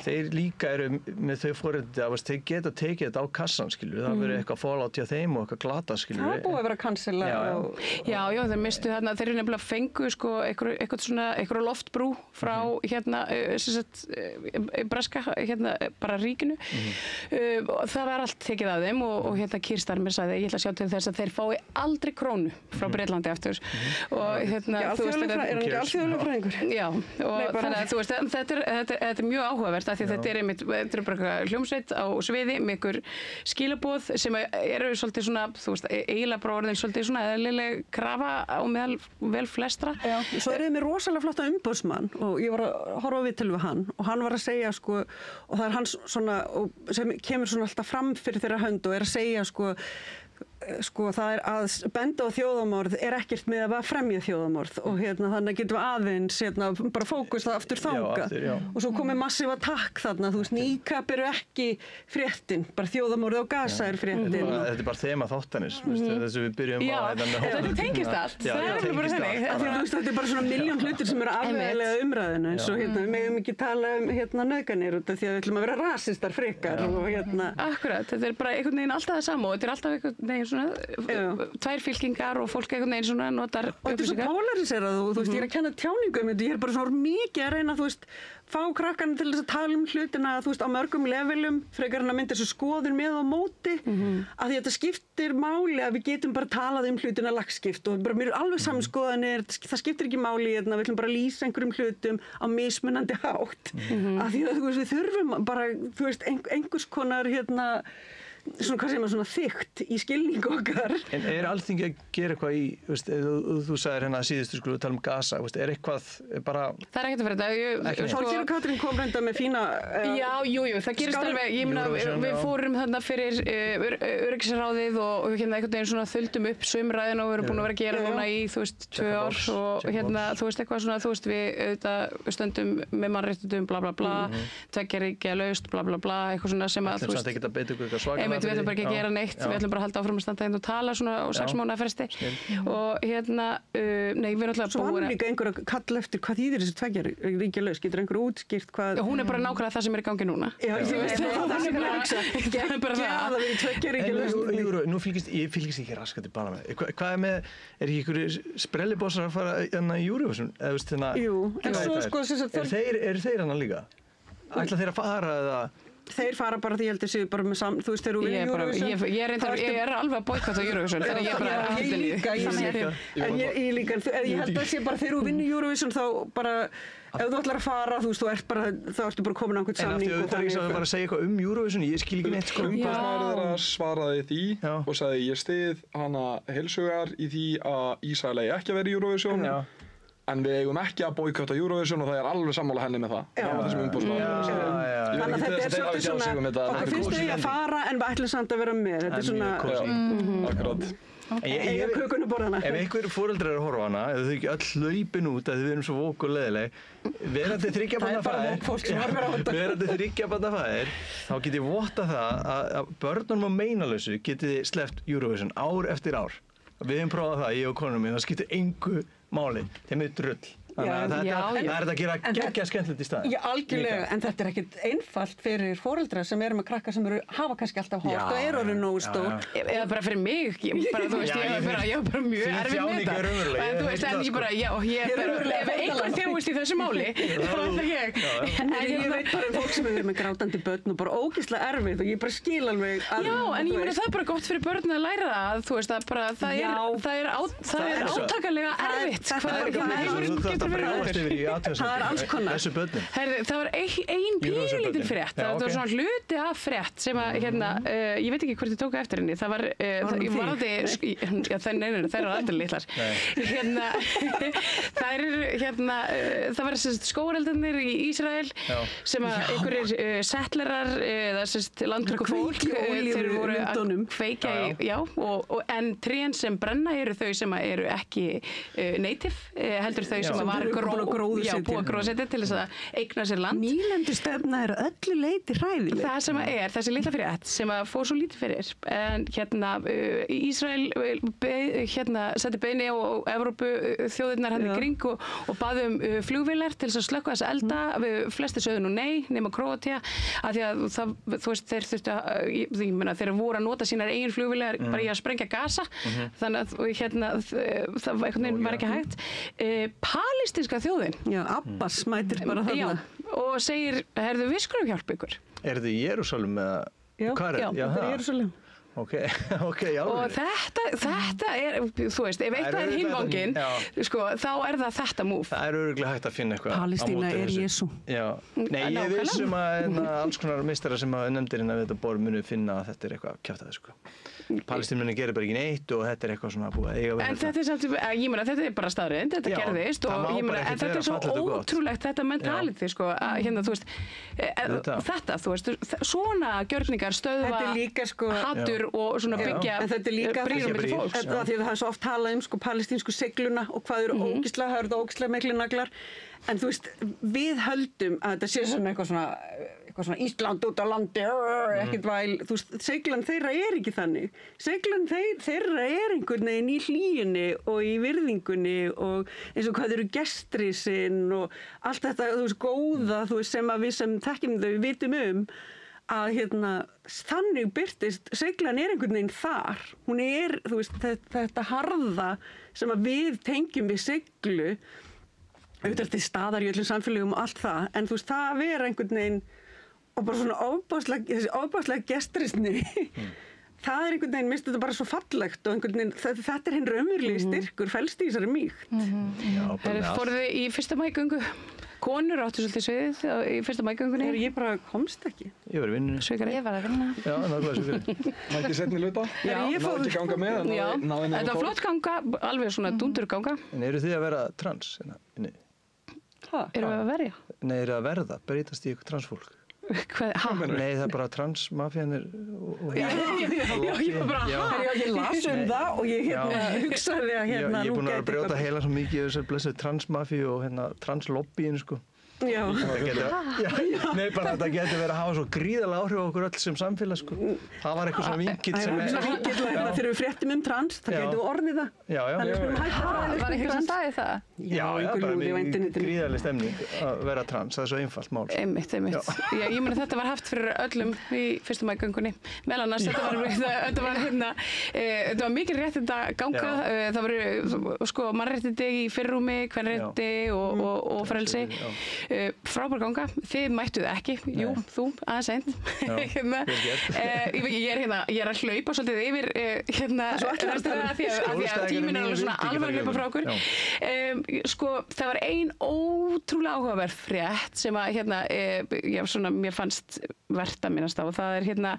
þeir líka eru með þau forréttindi að þeir geta tekið þetta á kassan, skilur. Það verður eitthvað fallout hjá þeim og eitthvað glata, skilur. Það er búið að vera að cancela. Já, þeir mistu þarna, þeir eru nefnilega fengu sko eitthvað loftbrú frá hérna, breska, hérna, bara ríkinu. Það var allt tekið af þeim og hérna Keir Starmer sagði, ég ætla að sjá til þess að þeir fái aldrei krónu frá Bretlandi aftur. Og hérna, þú veist, er hann ekki alþjóðlegur fræðingur? Já, og þannig að þú veist, þetta er mjög áhugavert af því þetta er einmitt, þetta er bara hljómsveit á sviði með ykkur skilaboð sem eru svolítið svona, þú veist, eiginlega bara orðin svolítið svona eðlileg krafa á meðal vel flestra. Já, svo er þið með rosalega flotta umboðsmann og ég var að horfa á viðtölu við hann og hann var að segja sko, og það er hans svona, sem kemur svona alltaf fram fyrir þeirra hönd og er að segja sko það er að benda á þjóðamorð er ekkert með að fremja þjóðamorð og þannig getum við aðeins bara fókus það aftur þangað og svo komið massífa takk þarna, þú veist, níkap eru ekki fréttin, bara þjóðamorð á Gaza er fréttin. Þetta er bara þema þáttanis, þess að við byrjum á þetta tengist allt, það er bara þannig. Þetta er bara svona miljón hlutir sem eru afveglega umræðinu eins og við megum ekki tala nauðganir út af því að við ætlum að vera rasistar frekar og Akkurat, þetta er bara einhvern veginn alltaf það sama og þetta er alltaf einhvern veginn svona tvær fylkingar og fólk einhvern veginn svona notar og þetta er svo polariserað og þú veist, ég er að kenna tjáningu ég er bara svona mikið að reyna, þú veist, fá krakkarna til þess að tala hlutina, þú veist, á mörgum levelum frekar en að mynda þessu skoðun með og móti að því að þetta skiptir máli að við getum bara talað hlutina lagskipt og bara mér er alveg saman skoðanir, það skiptir ekki máli við ætlum bara að lýsa einhverjum hlutum á mismunandi hátt að því að þú veist, við þurfum bara, þú veist, einhvers konar svona, hvað segir maður, svona þykkt í skilning okkar. En er Alþingi að gera eitthvað í, veist, þú sagðir hérna síðustu skulum við tala um Gaza, veist, er eitthvað bara... Það er ekkert að vera þetta. Þorgeir og Katrín kom reynda með fína... Jú, það gerist alveg, ég meina, við fórum þarna fyrir öryggisráðið og einhvern veginn svona þuldum upp sömræðin og við erum búin að vera að gera núna í, þú veist, 2 ár og þú veist, eitthvað svona, þú veist, við auðvitað stöndum með mannréttindum, bla bla bla, tveggja ríkja laust, bla bla bla, eitthvað svona sem að, þú veist, við ætlum bara ekki að gera neitt, við ætlum bara að halda áfram að standa og tala svona á 6 mánaða fresti og nei, við erum alltaf Svo hann líka einhver að kalla eftir hvað þýðir þessi tveggja ríkja laust, getur einhver útskýrt hvað... Hún er bara nákvæmlega það sem er í gangi núna. Já, ég veist það sem er að hugsa, geggja að það verið tveggja ríkja laust. Nú fylgist ekki raskandi bara með, hvað er með, er ekki einhverju sprellibossar að fara í Eurovision? Jú, en svo sko... Eru þeir hana líka? Ætla þeir að fara eða... Þeir fara bara því ég held að séu bara með þú veist þeir eru vinna Eurovision. Ég er alveg að boykotta Eurovision þannig ég er bara ég líka ég held að sé bara þeir eru vinna Eurovision þá bara ef þú ætlar að fara þú veist þá ertu bara komin á einhvern samning en aftur það er bara að segja eitthvað um Eurovision ég skil ekki neitt sko umboðsmaður þeirra svaraði því og sagði ég styð hana heilshugar í því að Ísrael eigi ekki að vera í Eurovision en við eigum ekki að boykotta Eurovision og það er alveg sammála henni með það. Það var þessum umbóðsmaður. Þannig að þetta er svolítið svona, okkur finnst þau að fara en við ætlum samt að vera með. Þetta er svona... Akkurát. Eiga kökunaborðana. Ef einhver foreldrar er að horfa hana, ef þau ekki öll hlaupin út að við erum svo vók og leðileg, verandi 3 barna faðir, þá get ég votta það að börnunum á meinalausu geti sleppt Eurovision ár eftir ár. Við hefum prófað það, ég og konunum mín, það skiptir engu máli, þeim er drull. Þannig að Já, það já. er þetta að gera En geggja skemmtilegt í staðinn. Já, algjörlega, en þetta er ekkert einfalt fyrir foreldra sem eru með krakka sem hafa kannski alltaf Já, hórt og eru orðin nógu stór. Eða bara fyrir mig, þú veist, Já, ég var bara mjög þín erfið með þjáning þetta. er raunveruleg, En þú ég veist, veit en það, ég bara, já, Ég er ef raunverulega einhver fórnarlamb. þjáist í þessu máli, þá er það ég. En ég veit bara um fólk sem hefur verið með grátandi börn og bara ógeðslega erfið og ég bara skil alveg að... Já, en ég þú meina veist. það er bara gott fyrir börn að læra það, þú veist, Já. það er átakalega erfitt. það er Hvað bara- hérna heimurinn Þú þarft getur að verið brjóðast erfiður. yfir í Það er alls konar. þessu börnin. Herði, það var ein Í þessu pínlítil börnin. frétt, Já, það var ok. svona hluti af frétt sem að, hérna, ég veit ekki hvort ég tók eftir henni, það var, hún ég þig? varði, já, það eru aldrei litlar, hérna, það eru, hérna, það var skógareldarnir í Ísrael Já. sem að einhverjir settlerar, eða landtöku fólk, Kveikja í olíu þeir í voru að Lundúnum. kveikja í, Já, en trén sem brenna eru þau sem að eru ekki native, heldur þau sem Sem að var eru búin að gróðursetja. búið að gróðsetja til þess að eigna sér land. Nýlendustefna er öllu leiti hræðileg. Það sem að þessi litla frétt sem að fór svo lítið fyrir, en hérna Ísrael setti beini á Evrópu þjóðirnar hann í Já. kring og baði flugvélar til þess að slökkva þess elda, flesti sögðu nú nei, nema Króatía, af því að það, þú veist, þeir þurftu að, ég meina, þeir voru að nota sínar eigin flugvélar bara í að sprengja Gaza, þannig að hérna, það einhvern veginn var ekki hægt. Palestinska þjóðin, Já, Abbas mætir bara já, þarna. og segir, herðu, við skulum hjálpa ykkur. Er þetta í Jerúsalem eða? Já, Hvar er? já, þetta er Jerúsalem. Ok, já. Og þetta er, þú veist, ef eitthvað er auðvitað- hinvangin, já. sko, þá er það þetta múf. Það er örugglega hægt að finna eitthvað á Palestína móti er þessu. Jesú. Já. Nei, ég Nákvæmlega. vissum að alls konar mistara sem að nefndir við þetta borð munu finna að þetta er eitthvað kjaftaði, sko. Palestínumennir gerir bara ekki neitt og þetta er eitthvað svona búið að eiga við En þetta er samt, ég meina, þetta er bara staðreynd, þetta Já, gerðist það og má ég bara meina, ekkert en þetta vera er svo fallegt og gott. ótrúlegt, þetta mentality, sko, að hérna, þú veist, Auðvitað. þú veist, svona gjörningar stöðva Þetta er líka, sko- hatur og svona Já. byggja En þetta er líka brýr á milli brýr. fólks. Þetta er því að það er svo oft talað um sko palestínsku segluna og hvað eru ógislega, það eru það ógislega miklu naglar. En þú veist, við höldum að þetta sé svona eitthvað svona Ísland út á landi, ekkert væl, þú veist, seglan þeirra er ekki þannig. Seglan þeirra er einhvern veginn í hlýjunni og í virðingunni og eins og hvað eru gestrisinn og allt þetta, þú veist, góða, þú veist, sem að við sem þekkjum þau vitum að hérna, þannig byrtist, seglan er einhvern veginn þar. Hún er, þú veist, þetta harða sem að við tengjum við seglu, auðvitað til staðar í öllum samfélögum og allt það, en þú veist, það að vera einhvern veginn og bara svona þessi ofbáslega gestrisni, það er einhvern veginn, minnst þetta bara svo fallegt og einhvern veginn, þetta er hinn raunverulegi styrkur, felst í þessari mýkt. Já, bara Þeir með allt. fóruðu í fyrsta mægöngu, konur áttu svolítið sviðið í fyrsta mægöngunni. Þegar ég bara komst ekki. Ég var í vinnunni. Svikari. Ég var að vinna. Já, nákvæmlega svo fyrir. Má ekki setni luta? Já, ég Náðu ekki ganga með, en Já, náðu henni þetta var flott ganga, alveg svona dúndurganga. En eru þið að vera trans? Nei, Erum við að verja? Nei, eru að verða, breytast í ykkur transfólk? Hvað, ha? Nei, það er bara transmafíanir Já, ég var bara, Já. ha? Ég las um það og ég hugsaði að Ég hérna, er nú búin að gæti brjóta eitthvað- heila svo mikið í þessar blessu transmafíu og hérna translobbyin, sko. Já. Það getur, nei, bara þetta getur verið að hafa svo gríðalega áhrif á okkur öll sem samfélag, sko. Það var eitthvað svona vinkill Það sem er svona vinkill að hérna þegar við fréttum um trans, það Já. getur orðið það. Já, já. Þannig við skulum hætta að ræða Var um einhver sem trans. sagði það? Já, einhver bara lúði á með internetinu. gríðarleg stemning að vera trans, það er svo einfalt mál. sko. Einmitt. Já, ég meina þetta var haft fyrir öllum í fyrstu mægöngunni. Meðal annars, þetta var hérna, þetta var mikil réttinda ganga, það voru sko mannréttindi í fyrrrúmi, kvenréttindi og frelsi. Frábær ganga, þið mættuð ekki, jú, þú, aðeins einn. Hérna, ég er að hlaupa svolítið yfir hérna, restina af því að tíminn er alveg svona alveg að hlaupa frá okkur. Sko, það var ein ótrúlega áhugaverð frétt sem að hérna, mér fannst vert að minnast á og það er hérna,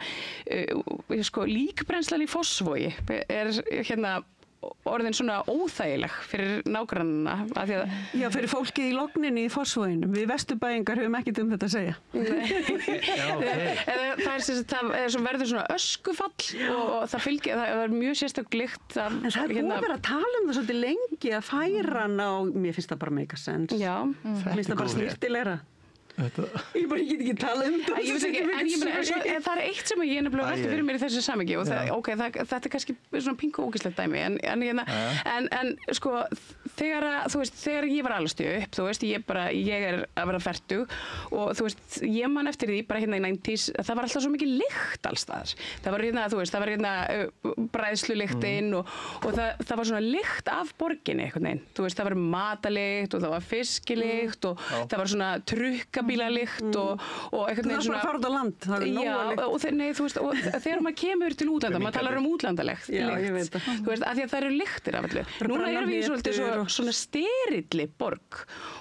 sko, líkbrennslan í Fossvogi er hérna orðin svona óþægileg fyrir nágrannana af því að Já, fyrir fólkið í logninni í Fossvoginum. Við vesturbæingar höfum ekkert um þetta að segja. það er svo verður svona öskufall og það er mjög sérstök lykt af En það er búið að vera að tala um það svolítið lengi að færa hana og mér finnst það bara make a sense. Já, Mér finnst það bara góð frétt. snirtilegra. Þetta, Ég get ekki talað um þetta. ég veit ekki, en ég meina, en það er eitt sem ég nefnilega velti fyrir mér í þessu samhengi og þetta er kannski svona pingu ógislegt dæmi en sko þegar ég var alast upp, þú veist, ég er að vera fertug og þú veist, ég man eftir því bara hérna í 90s, það var alltaf svo mikið lykt alls staðar. Það var hérna, þú veist, það var hérna bræðslulyktin og það var svona lykt af borginni einhvern veginn. Þú veist, það var matalykt og það var fiskilykt og það var svona trukkabílalykt og einhvern veginn svona... Það var bara að fara út á land, það var nóg að lykt. Þú veist, og þegar maður kemur til útlanda, maður talar útlandalegt. Já, ég veit það. Þú veist, af því að það eru lyktir af allu. Núna erum við svolítið svona sterilli borg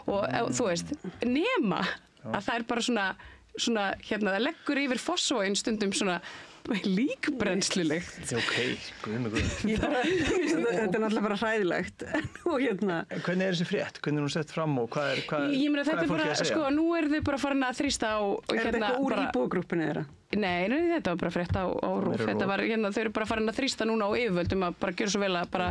og þú veist, nema að það er bara svona hérna, það leggur yfir Fossvoginn stundum svona líkbrennslulykt. Ok, guð. Þetta er náttúrulega bara hræðilegt og hérna. Hvernig er þessi frétt? Hvernig er hún sett fram og hvað er þetta fólki að segja? Sko, nú eru þau bara farin að þrýsta á Er þetta eitthvað úr íbúagrúppinu þeirra? Nei, þetta var bara frétt á RÚV. Þetta var, hérna, þau eru bara farin að þrýsta núna á yfirvöldum að bara gera svo vel að bara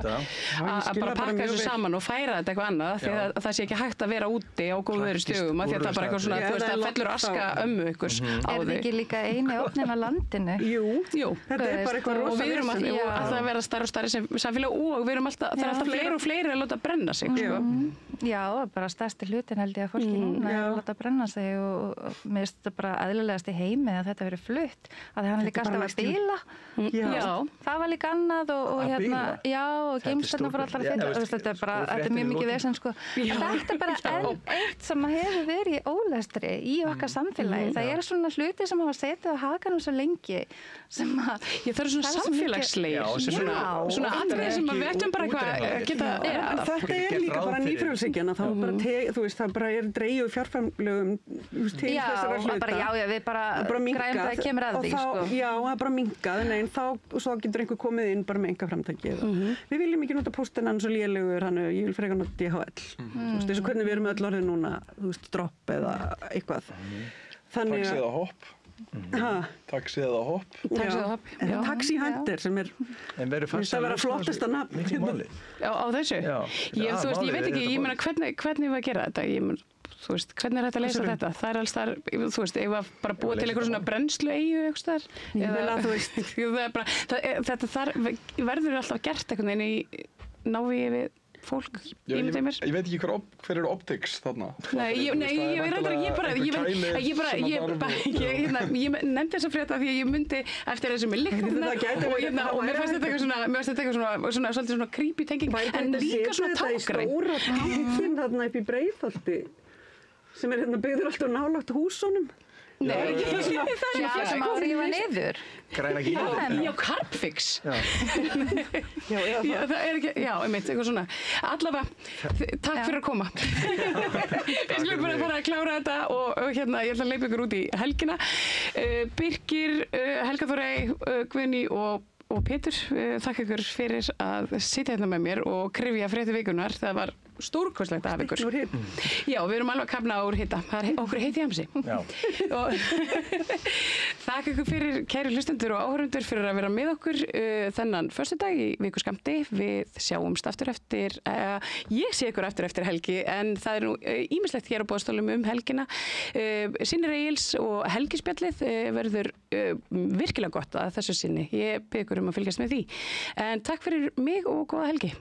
pakka þessu saman og færa þetta eitthvað annað því að það sé ekki hægt að vera úti á góðu veðri stöðum af því að það er bara eitthvað svona, þú veist, það fellur aska ömmu ykkurs á þau. Er það ekki líka eini opnin á landinu? Jú. Þetta er bara eitthvað rosa og við erum alltaf að vera stærri og stærri sem samfélag og við erum alltaf, það er alltaf fleiri og fleiri að láta brenna sig, sko. Já, bara stærsti hlutin held ég að fólki núna er að láta brenna sig og mér finnst þetta bara eðlilegast í heimi að þetta verið flutt, að hann er líka alltaf að bíla. Já, það var líka annað og hérna, já, og geimstarnar fór allar að fylla, þetta er mjög mikið vesen, sko. Þetta er bara eitt sem hefur verið í ólestri í okkar samfélagi. Það er svona hluti sem hafa setið á hakanum svo lengi sem að... Það eru svona samfélagslegir, svona atriði sem við ættum bara eitthvað að geta... Þetta er líka bara nýfrjálshyggjan, þá þú veist, það bara er dreigjuð fjárframlögum til þessara hluta. Já, við bara græðum það kemur að því, sko. Já, það er bara minkað, en svo getur einhver komið inn bara með enga framtækið. Við viljum ekki nota póstinn hann svo lélegur, ég vil frekar nota DHL. Þú veist, eins og hvernig við erum öll orðið núna, þú veist, dropp eða eitthvað. Taxi eða hopp. Taxi eða hopp. Taxi Hunter sem er það vera flottasta nafn. Á þessu? Þú veist, ég veit ekki, ég meina hvernig við að gera þetta? Þú veist, hvernig er þetta að leysa þetta? Það er alls þar, þú veist, ef að bara búa til eitthvað svona brennslu eigu eitthvað þar. Þetta verður alltaf gert einhvern veginn í návíi við fólk, ég veit ekki hver eru optics þarna. Ég nefndi þess að frétta því að ég myndi eftir þessu með lyktina og mér fannst þetta eitthvað svona svolítið svona creepy tenging en líka svona tákgræn. Stóra tákinn þarna upp í Breiðholti sem er hérna byggður alltaf nálægt húsunum. Nei, það sem að rífa niður. Græna gíla. Já, Carbfix. Það er ekki, einmitt, eitthvað svona. Allavega, takk fyrir að koma. Við skulum bara fara að klára þetta og hérna, ég ætla að leipa ykkur út í helgina. Birgir, Helga Þórey, Guðný og Pétur, þakka ykkur fyrir að sitja hérna með mér og kryfja fréttir vikunar. Það var stórkostlegt af ykkur. Já, við erum alveg að kafna úr hita. Okkur heiti hamsi. Þakka ykkur fyrir kæri hlustendur og áhorfendur fyrir að vera með okkur þennan föstudag í vikuskammti. Við sjáumst aftur eftir, ég sé ykkur aftur helgi, en það er nú ýmislegt hér á boðstólum helgina. Sinnir Egils og helgispjallið verður virkilega gott að þessu sinni. Ég bið ykkur að fylgjast með því. En takk fyrir mig og góða helgi.